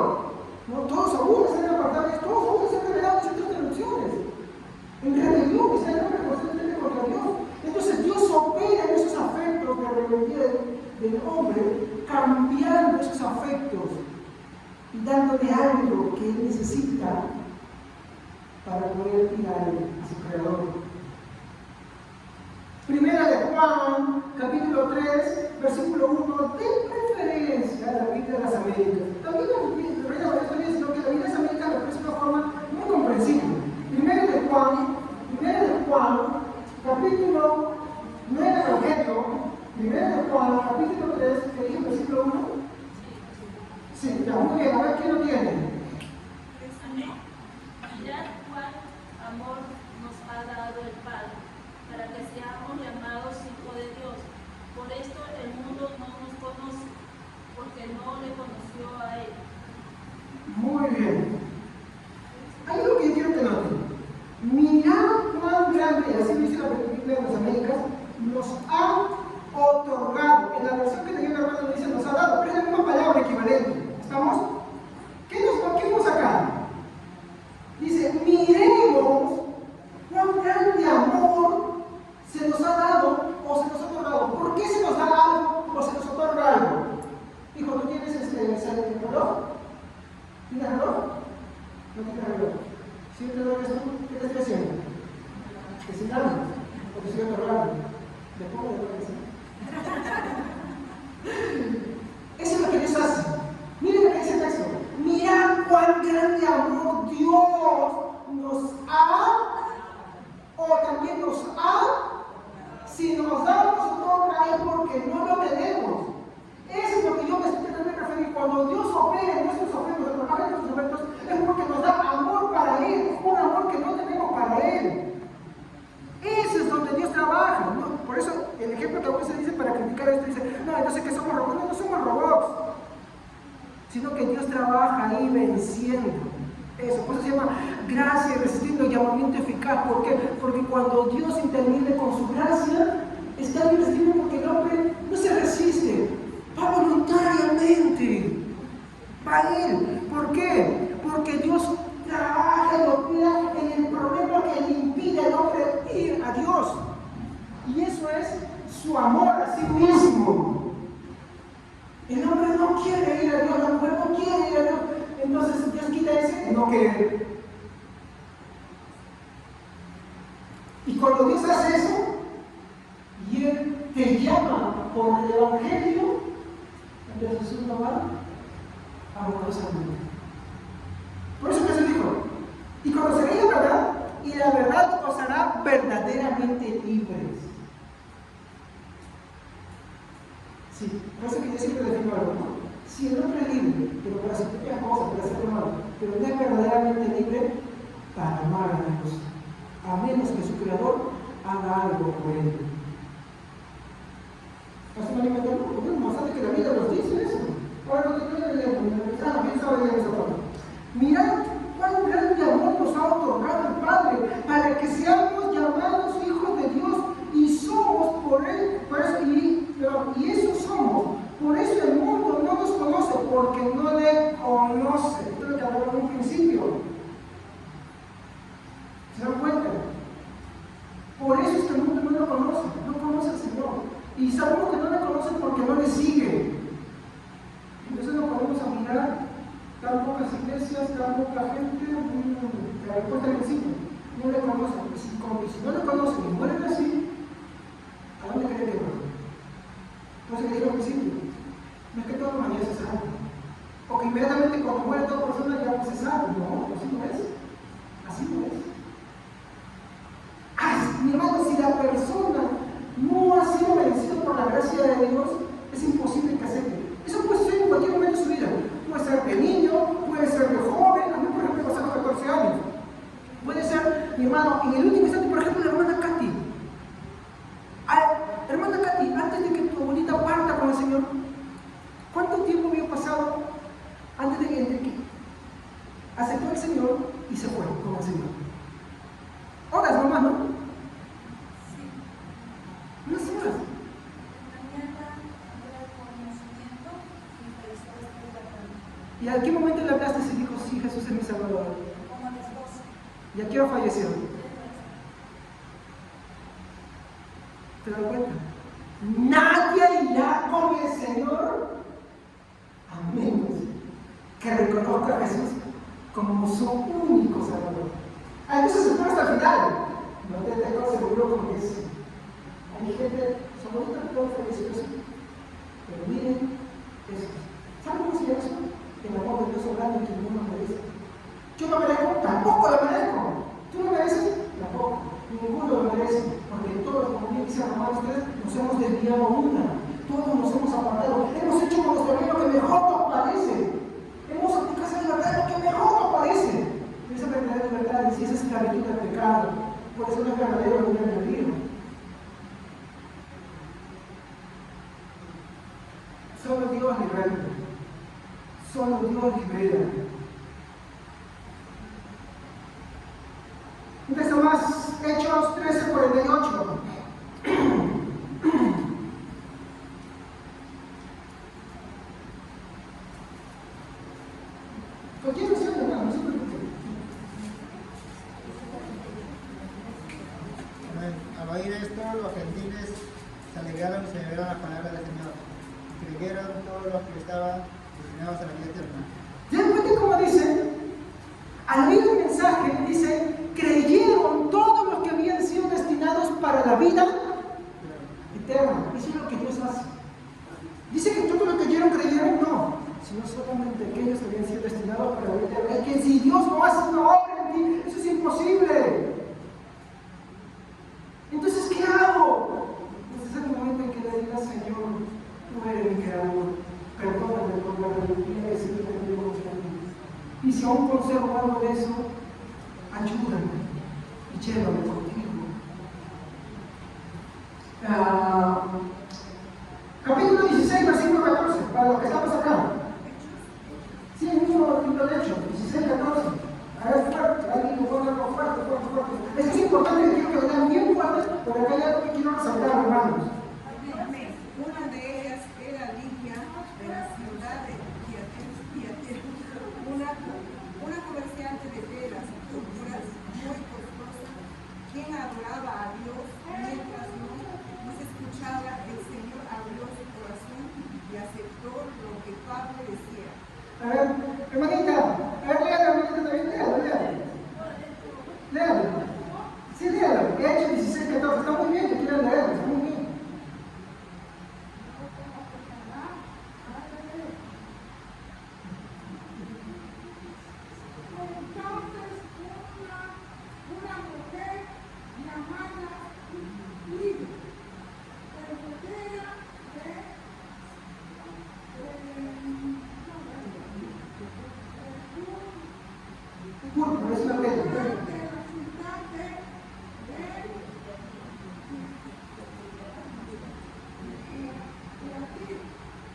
No, todos aún están apartados, todos aún están revelados en sus traducciones. En rebelión está el hombre constantemente contra Dios. Entonces Dios opera en esos afectos de rebeldía del hombre, cambiando esos afectos y dándole algo que él necesita para poder ir a su Creador. 1 de Juan, capítulo 3, versículo 1, de preferencia a la Biblia de las Américas. También la Biblia de las Américas, sino que la Biblia de las Américas lo expresa de una forma muy comprensible. 1 de Juan, capítulo, no es el Evangelio, 1 de Juan, capítulo 3, que dice el versículo 1. Sí, ya, muy bien, a ver quién lo tiene. Mirad cuál amor nos ha dado el Padre, para que seamos llamados hijos de Dios. Por esto el mundo no nos conoce, porque no le conoció a Él. Muy bien. Hay algo que yo quiero que noten. Mirad cuán grande, así dice la Biblia de las Américas, nos ha otorgado. En la versión que tenía el hermano dice nos ha dado, pero es la misma palabra equivalente. ¿Estamos? ¿Qué vemos acá? Dice, miremos cuán grande amor se nos ha dado o se nos ha otorgado. ¿Por qué se nos da algo o se nos otorga algo? Hijo, ¿tú tienes el reloj? ¿Tienes reloj? No tienes reloj. Si te doy esto, ¿qué te estoy haciendo? Que si nada, o te estoy otorgando. ¿De cómo le puedo decir? Eso es lo que Dios hace. Miren lo que dice el texto. Mirad cuán grande amor Dios nos ha o también nos ha. Si nos da o nos toca es porque no lo tenemos. Eso es lo que yo me estoy tratando de referir. Cuando Dios opera en nuestros objetos, trabaja en nuestros objetos, es porque nos da amor para Él, un amor que no tenemos para Él. Eso es donde Dios trabaja, ¿no? Por eso el ejemplo que a veces dice para criticar esto, dice, no, entonces que somos robots. No, no somos robots, sino que Dios trabaja ahí venciendo. Eso, por eso se llama gracia resistiendo llamamiento eficaz. ¿Por qué? Porque cuando Dios interviene con su gracia, está resistiendo porque el hombre no se resiste, va voluntariamente, va a ir. ¿Por qué? Porque Dios trabaja y opera en el problema que le impide al hombre ir a Dios. Y eso es su amor a sí mismo. El hombre no quiere ir a Dios, la mujer no quiere ir a Dios. Entonces Dios quita ese no querer. Y cuando Dios hace eso, y Él te llama por el Evangelio, entonces Jesús no va amorosamente. Por eso Jesús dijo, y conoceréis la verdad, y la verdad os hará verdaderamente libres. Sí, por eso que yo siempre defino algo, ¿no? Si el hombre es libre, pero para sus propias cosas, para hacer mal, pero no es verdaderamente libre para amar a Dios, a menos que su creador haga algo por él. ¿Hace mal inventado? Porque es bastante que la vida nos dice eso. Ahora no te estoy leyendo, bien sabe leer esa parte. Mirad cuán grande amor nos ha otorgado el Padre para que seamos llamados hijos de Dios, y somos por Él, y eso somos. Por eso el mundo no nos conoce, porque no le conoce. Esto es lo que hablaba en un principio. ¿Se dan cuenta? Por eso es que el mundo no lo conoce, no conoce al Señor. Y sabemos que no le conoce porque no le sigue. Entonces no podemos mirar tan pocas iglesias, tan poca gente, la respuesta al principio, no le conocen. Y si no le conocen y mueren así, ¿a dónde creen que van? No se dijo al principio, no es que toda mañana se salva, o que inmediatamente cuando muere toda persona ya no se salva. No, así no es. Así no es. Mi hermano, si la persona no ha sido bendecido por la gracia de Dios, es imposible que acepte. Eso puede ser en cualquier momento de su vida. Puede ser de niño, puede ser de joven. A mí, por ejemplo, me pasaron 14 años. Puede ser, mi hermano, en el último instante, por ejemplo, la hermana Katy. Hermana Katy, antes de que tu abuelita parta con el Señor, ¿cuánto tiempo había pasado antes de que aceptó el Señor y se fue con el Señor? Horas nomás, ¿no? Sí. Unas horas. ¿Y a qué momento le hablaste y dijo, sí, Jesús es mi Salvador? Como a las 12. ¿Y a qué hora falleció? ¿Te das cuenta? Nadie irá con el Señor a menos que reconozca a Jesús como su único Salvador. Entonces se espera hasta el final. No te dejo seguro con eso. Hay gente, son bonitas que falleció eso. Pero miren eso. ¿Saben cómo se llama eso? El amor de Dios obrando que ninguno merece. Yo no merezco, tampoco lo merezco. Tú no mereces, tampoco. Ninguno lo merece. Porque todos, como bien dice Romanos 3, nos hemos desviado una. Todos nos hemos apartado. Hemos hecho con nuestra vida lo que mejor nos parece. Hemos aplicado la verdad lo que mejor nos parece. Y esa verdadera libertad, y si esa esclavitud del pecado, por eso no es verdadero libre albedrío. Solo Dios libera. Solo Dios libera. Un texto más, Hechos 13:48. Cualquier versión, hermano, no se preocupe. Al oír esto, los gentiles se alegraron y celebraron la palabra del Señor. Y creyeron todos los que estaban destinados a la vida eterna. ¿Ya cuenta cómo dice? Al oír el mensaje, dice, creyeron todos los que habían sido destinados para la vida eterna. Eso es lo que Dios hace. Dice que todos los que creyeron, no, sino solamente aquellos que habían sido destinados para la vida eterna. Es que si Dios no hace una obra en ti, eso es imposible. si aún conservo algo de eso, ayúdame y llévame contigo. Capítulo 16, versículo 14, para los que estamos acá. Sí, el mismo libro de Hechos, 16, 14. Ahora es fuerte, alguien lo pone algo fuerte. Es que es importante que quiero que lo vean bien fuerte, porque acá hay algo que quiero resaltar, hermanos. Una de ellas era Lidia, de la ciudad de Tiatira, una comerciante de telas y púrpuras muy costosa, quien adoraba a Dios mientras no se escuchaba. El Señor abrió su corazón y aceptó lo que Pablo decía. A ver, hermanita, léalo, hermanita, también léalo. Sí, léalo. Hechos 16, 14. Está muy bien que quieran leerlo, está muy bien. Una mujer llamada Lidia, Púrpura, es una tela.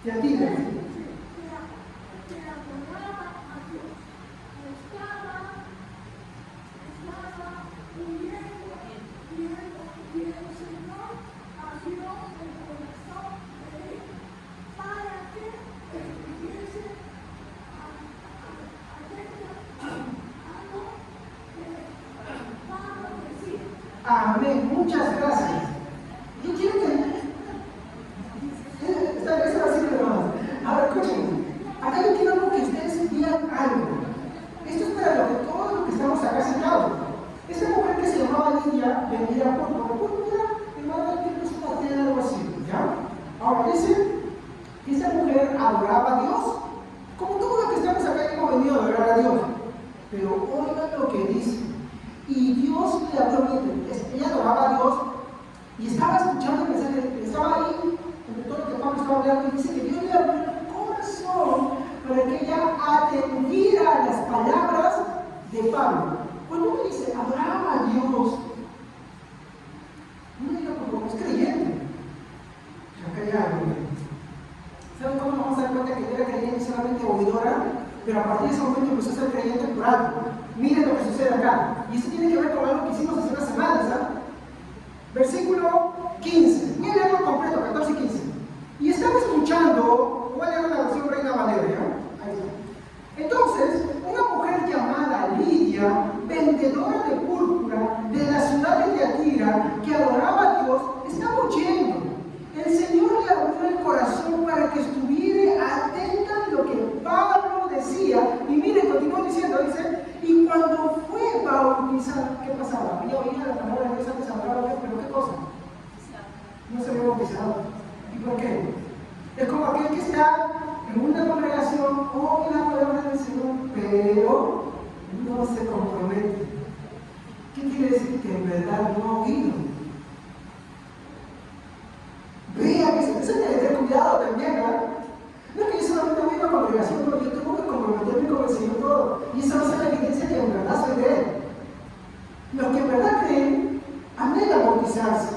Tiatira. Amén, muchas gracias. Yo quiero que... Esta vez va a ser más. Ahora escuchen, acá yo quiero que ustedes vean algo. Esto es para todos los que estamos acá sentados. Esta mujer que se llamaba Lidia vendía púrpura. Púrpura, hermano, es una tela, algo así, ¿ya? Ahora dice que esta mujer adoraba a Dios. Como todos los que estamos acá hemos venido a adorar a Dios. Pero oigan lo que dice. Y Dios le habló, ella adoraba a Dios y estaba escuchando el mensaje, estaba ahí, entre todo lo que Pablo estaba hablando, y dice que Dios le abrió el corazón para que ella atendiera las palabras de Pablo. Cuando uno dice adoraba a Dios, uno diga, como es creyente. Acá hay algo. ¿Saben cómo nos vamos a dar cuenta que era creyente solamente oidora? Pero a partir de ese momento empezó a ser creyente por algo. Miren lo que sucede acá. Y esto tiene que ver con algo que hicimos hace unas semanas. Versículo 15. Voy a leerlo completo, 14 y 15. Y estaba escuchando, voy a leer la versión Reina Valeria. Ahí está. Entonces, una mujer llamada Lidia, vendedora de púrpura de la ciudad de Tiatira, que adoraba a Dios, estaba oyendo. El Señor le abrió el corazón para que estuviera atenta a lo que Pablo decía. Y miren, continúa diciendo, dice, y cuando fue bautizado, ¿qué pasaba? Ella oía la palabra de Dios antes hablaba, pero ¿qué cosa? No se había bautizado. ¿Y por qué? Es como aquel que está en una congregación, oye la palabra del Señor, pero no se compromete. ¿Qué quiere decir? Que en verdad no ha oído. Vea que se tiene que tener cuidado también, ¿verdad? No es que yo solamente voy a una congregación, pero yo tengo que comprometerme con el Señor todo. Y esa va a ser la evidencia que en verdad soy de Él. Los que en verdad creen, anhelan bautizarse.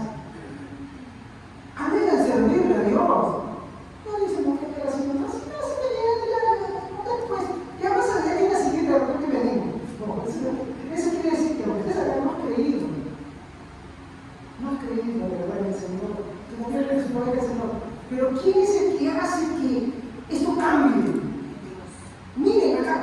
Anhelan servirle a Dios. No dicen, ¿por qué te haces? No, si no, si me después, ya más adelante y la siguiente, de repente venimos. No, eso quiere decir que lo que ustedes acá no has creído. No has creído, de verdad, en el Señor. Tu mujer le supone que el Señor. Pero ¿quién es el que hace que esto cambie? Miren acá,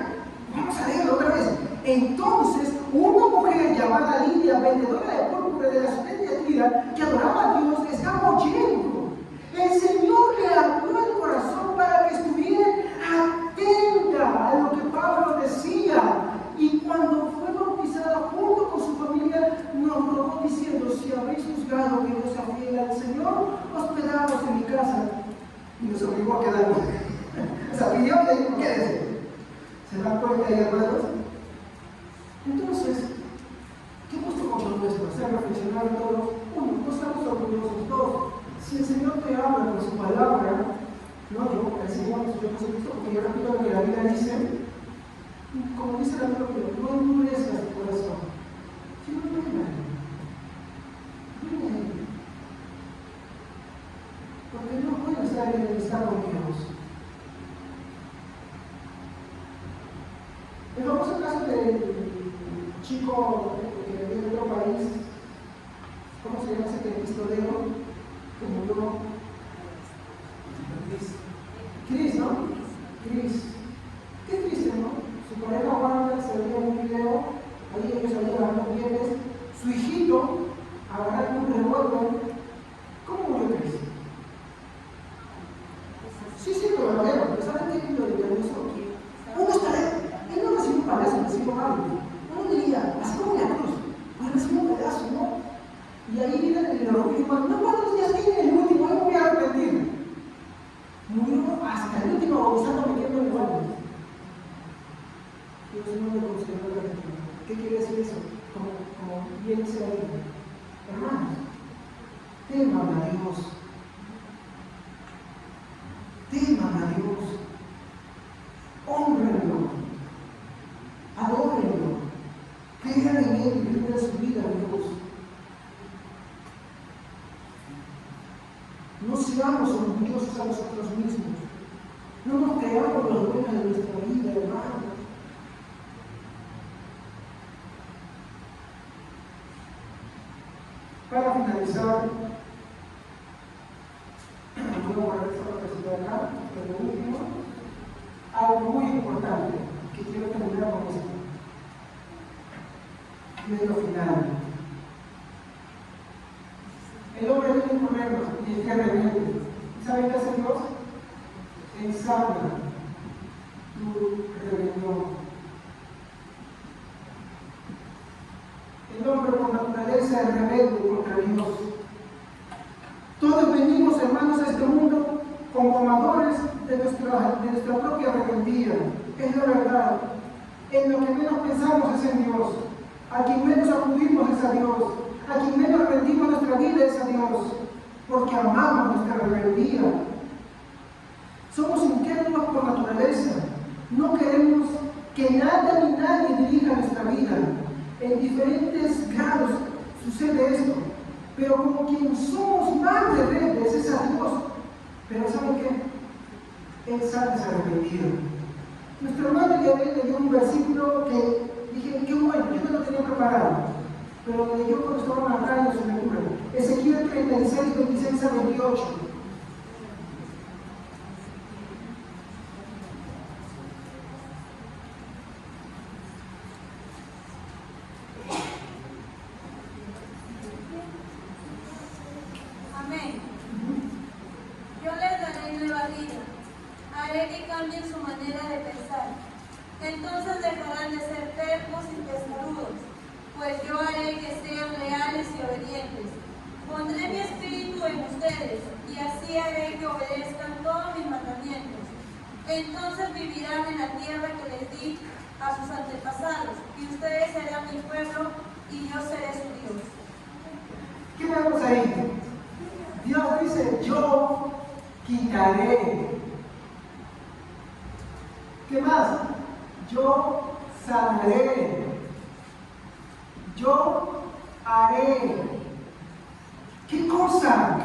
vamos a leerlo otra vez. Entonces, una mujer llamada Lidia, vendedora de púrpura de la ciudad de Tiatira, que adoraba a Dios, estaba oyendo. El Señor le abrió el corazón para que estuviera atenta a lo que Pablo decía. Y cuando fue bautizada junto con su familia, nos rogó diciendo, si habéis juzgado que no se fiel al Señor, hospedaos en mi casa. Y nos obligó a quedarnos. O sea, pidió y le dijo, quédense. ¿Se dan cuenta ahí, hermanos? Entonces, ¿qué gusto con nuestro hacer reflexionar todos? Uno, no estamos orgullosos. Dos, si el Señor te habla con su palabra, no yo, el Señor, yo no sé esto, porque yo repito lo que la Biblia dice, como dice la Biblia, no endurezcas tu corazón, sino ven a Él. Ven a Él. Porque no es bueno estar en enemistad con Dios. El famoso caso del chico que venía de otro país, ¿cómo se llama ese pistolero que murió? Chris, ¿no? Chris. Qué triste, ¿no? Su pareja Wanda se veía en un video, ahí ellos salían agarrando pieles, su hijito agarrando un revólver. ¿Cómo murió Chris? Sí, pero lo veo, pero ¿saben qué lo hizo? Uno está, él no recibió un palazo, recibió algo. Uno diría, así como la cruz, pues recibió un pedazo, ¿no? Y ahí viene el orgullo y dice, no, ¿cuántos días tiene el último? Yo me voy a arrepentir. Murió hasta el último bautizando metiendo el guante. Dios no le consideró la arrepentimiento. ¿Qué quiere decir eso? Como bien dice la Biblia. Hermanos, teman a Dios. Teman a Dios. Hónrenlo. Adórenlo. Crean en Él y vivan su vida a Dios. No seamos orgullosos a nosotros mismos. No nos creamos los dueños de nuestra vida, hermanos. Para finalizar, voy a guardar esta partecita de acá, pero lo último, algo muy importante que quiero terminar con esto. Y es lo final. El hombre tiene un problema y es que rebelde. ¿Saben qué hace Dios? Ensabla tu rebelión. El hombre por naturaleza es rebelde contra Dios. Todos venimos, hermanos, a este mundo como amadores de nuestra propia rebeldía. Es la verdad. En lo que menos pensamos es en Dios. A quien menos acudimos es a Dios. A quien menos rendimos nuestra vida es a Dios. Porque amamos nuestra rebeldía. Somos incrédulos por naturaleza. No queremos que nada ni nadie dirija nuestra vida. En diferentes grados sucede esto, pero como quien somos más rebeldes es a Dios. Pero ¿saben qué? Él sabe esa arrepentido. Nuestro hermano ya le dio un versículo que dije, qué bueno, yo no lo tenía preparado, pero lo leyó cuando estaban acá en su lectura. Ezequiel 36, 26 a 28. Entonces dejarán de ser tercos y testarudos, pues yo haré que sean leales y obedientes. Pondré mi espíritu en ustedes, y así haré que obedezcan todos mis mandamientos. Entonces vivirán en la tierra que les di a sus antepasados, y ustedes serán mi pueblo, y yo seré su Dios. ¿Qué vemos ahí? Dios dice, yo quitaré. ¿Qué más? Yo sanaré, yo haré. ¿Qué cosa?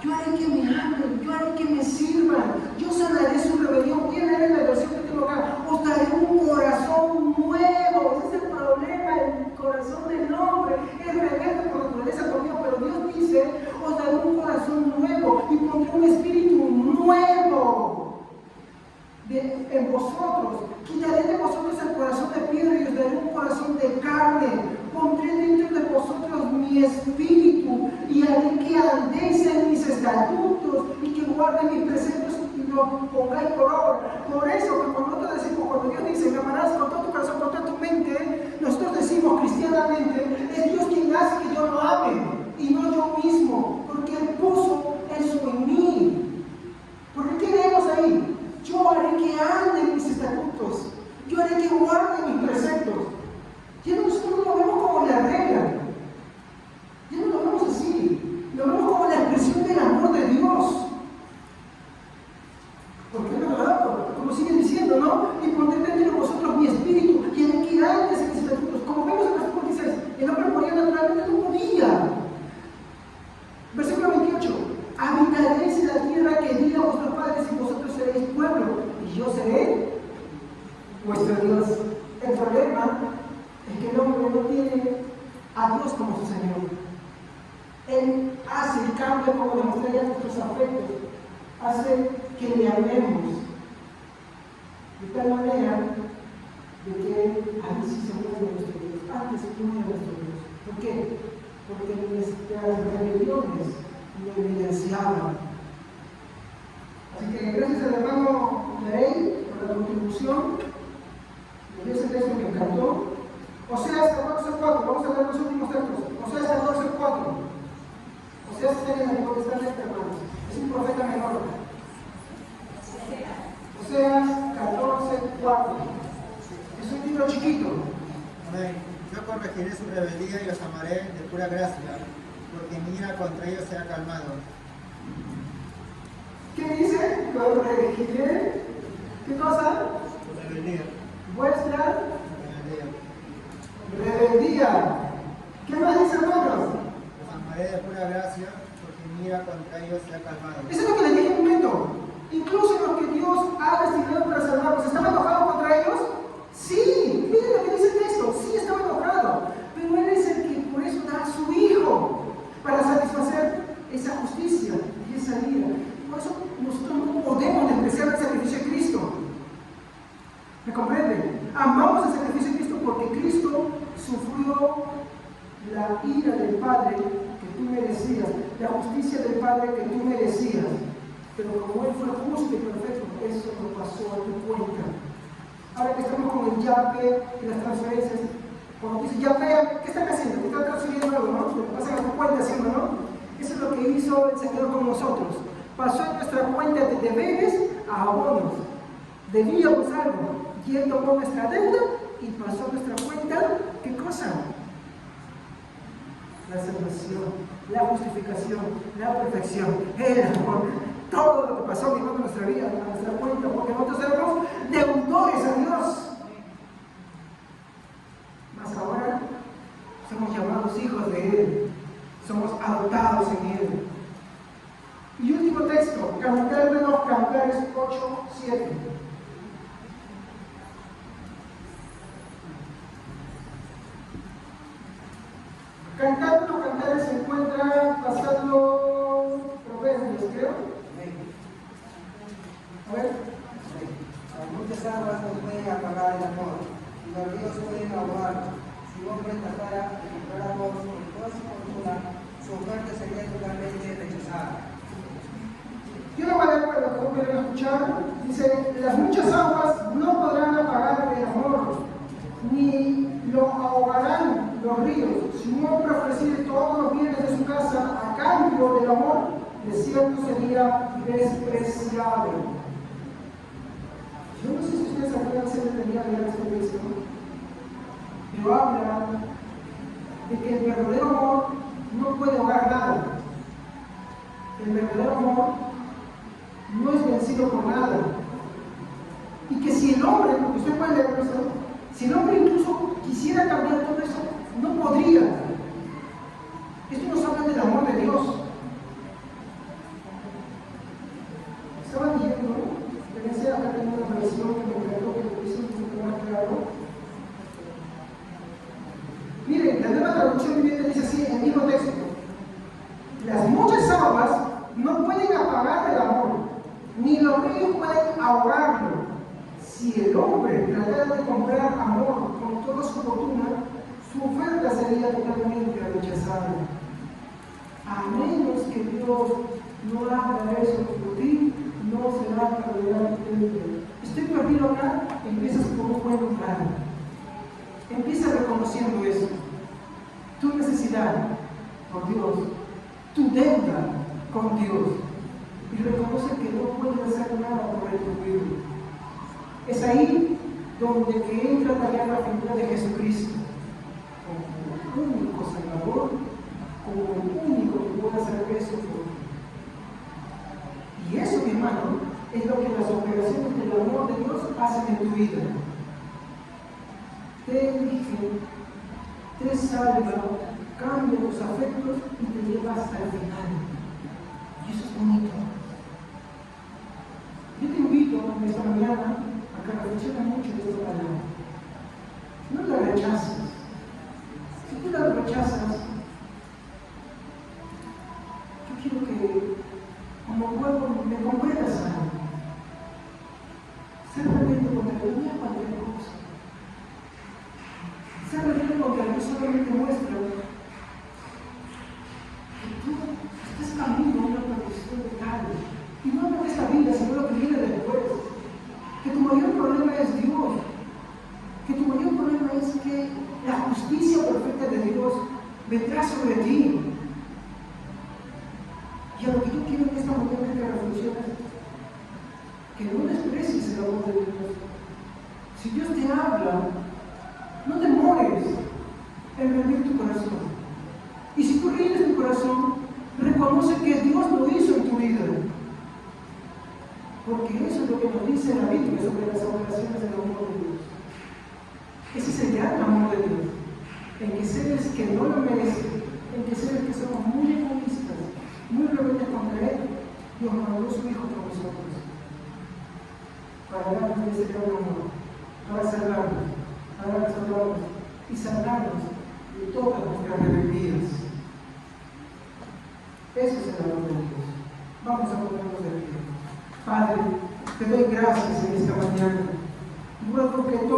Yo haré que me amen, yo haré que me sirvan, yo sanaré su rebelión. Voy a leer la versión que tengo acá. Os daré un corazón nuevo. Ese es el problema, el corazón del hombre. Es rebelde por naturaleza con Dios, pero Dios dice, os daré un corazón nuevo y pondré un espíritu nuevo en vosotros. Quitaré de vosotros el corazón de piedra y os daré un corazón de carne. Pondré dentro de vosotros mi espíritu y haré que andéis en mis estatutos y que guarden mis preceptos y los pongáis por obra. Por eso que cuando Dios dice, me amarás con todo tu corazón, con toda tu mente, nosotros decimos cristianamente, es Dios quien hace que yo lo ame y no yo mismo, porque Él puso eso en mí. ¿Por qué leemos ahí? Yo haré que ande en mis estatutos. Yo haré que guarde mis preceptos. Ya nosotros lo vemos como la regla. Ya no lo vemos así. Lo vemos como la expresión del amor de Dios. Porque es verdad, como sigue diciendo, ¿no? Y pondré dentro de vosotros mi Él hace el cambio, como demostré ya nuestros afectos, hace que le amemos de tal manera de que ahí sí se mueve nuestro Dios, antes se mueve nuestro Dios. ¿Por qué? Porque nuestras rebeliones lo evidenciaban. Así que gracias al hermano Larey por la contribución, de ese texto que me encantó. Oseas 14:4, vamos a ver los últimos textos. Oseas 14:4. Oseas está en el Antiguo Testamento, hermanos. Es un profeta menor. Oseas 14:4. Es un libro chiquito. Amén. Yo corregiré su rebeldía y los amaré de pura gracia, porque mi ira contra ellos se ha calmado. ¿Qué dice? Corregiré. ¿Qué cosa? Su rebeldía. Vuestra Rebeldía. rebeldía. ¿Qué más dice, hermanos? Los amaré de pura gracia, porque mi ira contra ellos se ha calmado. Eso es lo que les dije en un momento. Incluso los que Dios ha destinado para salvarlos, ¿estaba enojado contra ellos? Sí, miren lo que dice el texto, sí estaba enojado, pero Él es el que por eso da a su Hijo, para satisfacer esa justicia y esa ira. Por eso nosotros no podemos despreciar el sacrificio de Cristo. ¿Me comprenden? Amamos el sacrificio de Cristo porque Cristo sufrió la ira del Padre que tú merecías, la justicia del Padre que tú merecías. Pero como Él fue justo y perfecto, eso lo pasó a tu cuenta. Ahora que estamos con el YAPE y las transferencias, cuando dice YAPE, ¿qué están haciendo? ¿Qué están transfiriendo algo, no? Lo pasan a tu cuenta haciendo, ¿no? Eso es lo que hizo el Señor con nosotros. Pasó en nuestra cuenta de deberes a abonos. Debíamos algo, y Él tomó nuestra deuda y pasó a nuestra cuenta, ¿qué cosa? La salvación, la justificación, la perfección, el amor. Todo lo que pasó en nuestra vida, a nuestra cuenta, porque nosotros éramos deudores a Dios. Mas ahora somos llamados hijos de Él, somos adoptados en Él. Y último texto, Cantares 8:7. Cantares se encuentra pasando Proverbios, creo. A ver. Muchas aguas no pueden apagar el amor, y los ríos pueden ahogarlo. Si un hombre tratara de comprar amor con toda su fortuna, su oferta sería totalmente rechazada. Yo no voy a leer para lo que no quieren escuchar. Dice, las muchas aguas no podrán apagar el amor, ni lo ahogarán los ríos. Si un hombre ofreciera todos los bienes de su casa a cambio del amor, de cierto sería despreciado. Yo no sé si ustedes aquí se detenían a leer este texto, pero habla de que el verdadero amor no puede ahogar nada. El verdadero amor no es vencido por nada. Y que si el hombre, porque usted puede leer eso, si el hombre incluso quisiera cambiar todo eso, no podría. Esto nos habla del amor de Dios. Estaban diciendo, pensé acá tengo una versión que me encantó, que lo hizo un poco más claro. Miren, la nueva traducción viviente dice así, en el mismo texto: las muchas aguas no pueden apagar el amor, ni los ríos pueden ahogarlo. Si el hombre tratara de comprar amor con toda su fortuna, su oferta sería totalmente rechazada. A menos que Dios no haga eso por ti, no será verdaderamente. Estoy perdido acá, empiezas por un buen lugar. Empieza reconociendo eso. Tu necesidad por Dios, tu deuda con Dios. Y reconoce que no puedes hacer nada por el tuyo. Es ahí donde que entra también la figura de Jesucristo, como el único Salvador, como el único que puede hacer eso por ti. Y eso, mi hermano, es lo que las operaciones del amor de Dios hacen en tu vida. Te eligen, te salva, cambia tus afectos y te lleva hasta el final. Y eso es bonito. Yo te invito esta mañana a que reflexiones mucho de esta palabra. No la rechaces. Si tú la rechazas, quiero que como pueblo me comprendas algo. Ser rebelde contra Dios no es cualquier cosa. Ser rebelde contra Dios solamente muestra que tú estás camino a una perdición total. Y no hablo de esta vida, sino lo que viene después. Que tu mayor problema es Dios. Que tu mayor problema es que la justicia perfecta de Dios vendrá sobre ti. Y a lo que yo quiero en esta mañana es que reflexiones, que no desprecies el amor de Dios. Si Dios te habla, no demores en rendir tu corazón. Y si tú rindes tu corazón, reconoce que Dios lo hizo en tu vida. Porque eso es lo que nos dice la Biblia sobre las operaciones del amor de Dios. Ese es el gran amor de Dios. En que seres que no lo merecen, en que seres que somos muy egoístas, muy rebeldes contra Él, Dios mandó su Hijo por nosotros. Para darnos de ese gran amor, para salvarnos, para restaurarnos y sanarnos de todas nuestras rebeldías. Ese es el amor de Dios. Vamos a ponernos de pie. Padre, te doy gracias en esta mañana. Ruego que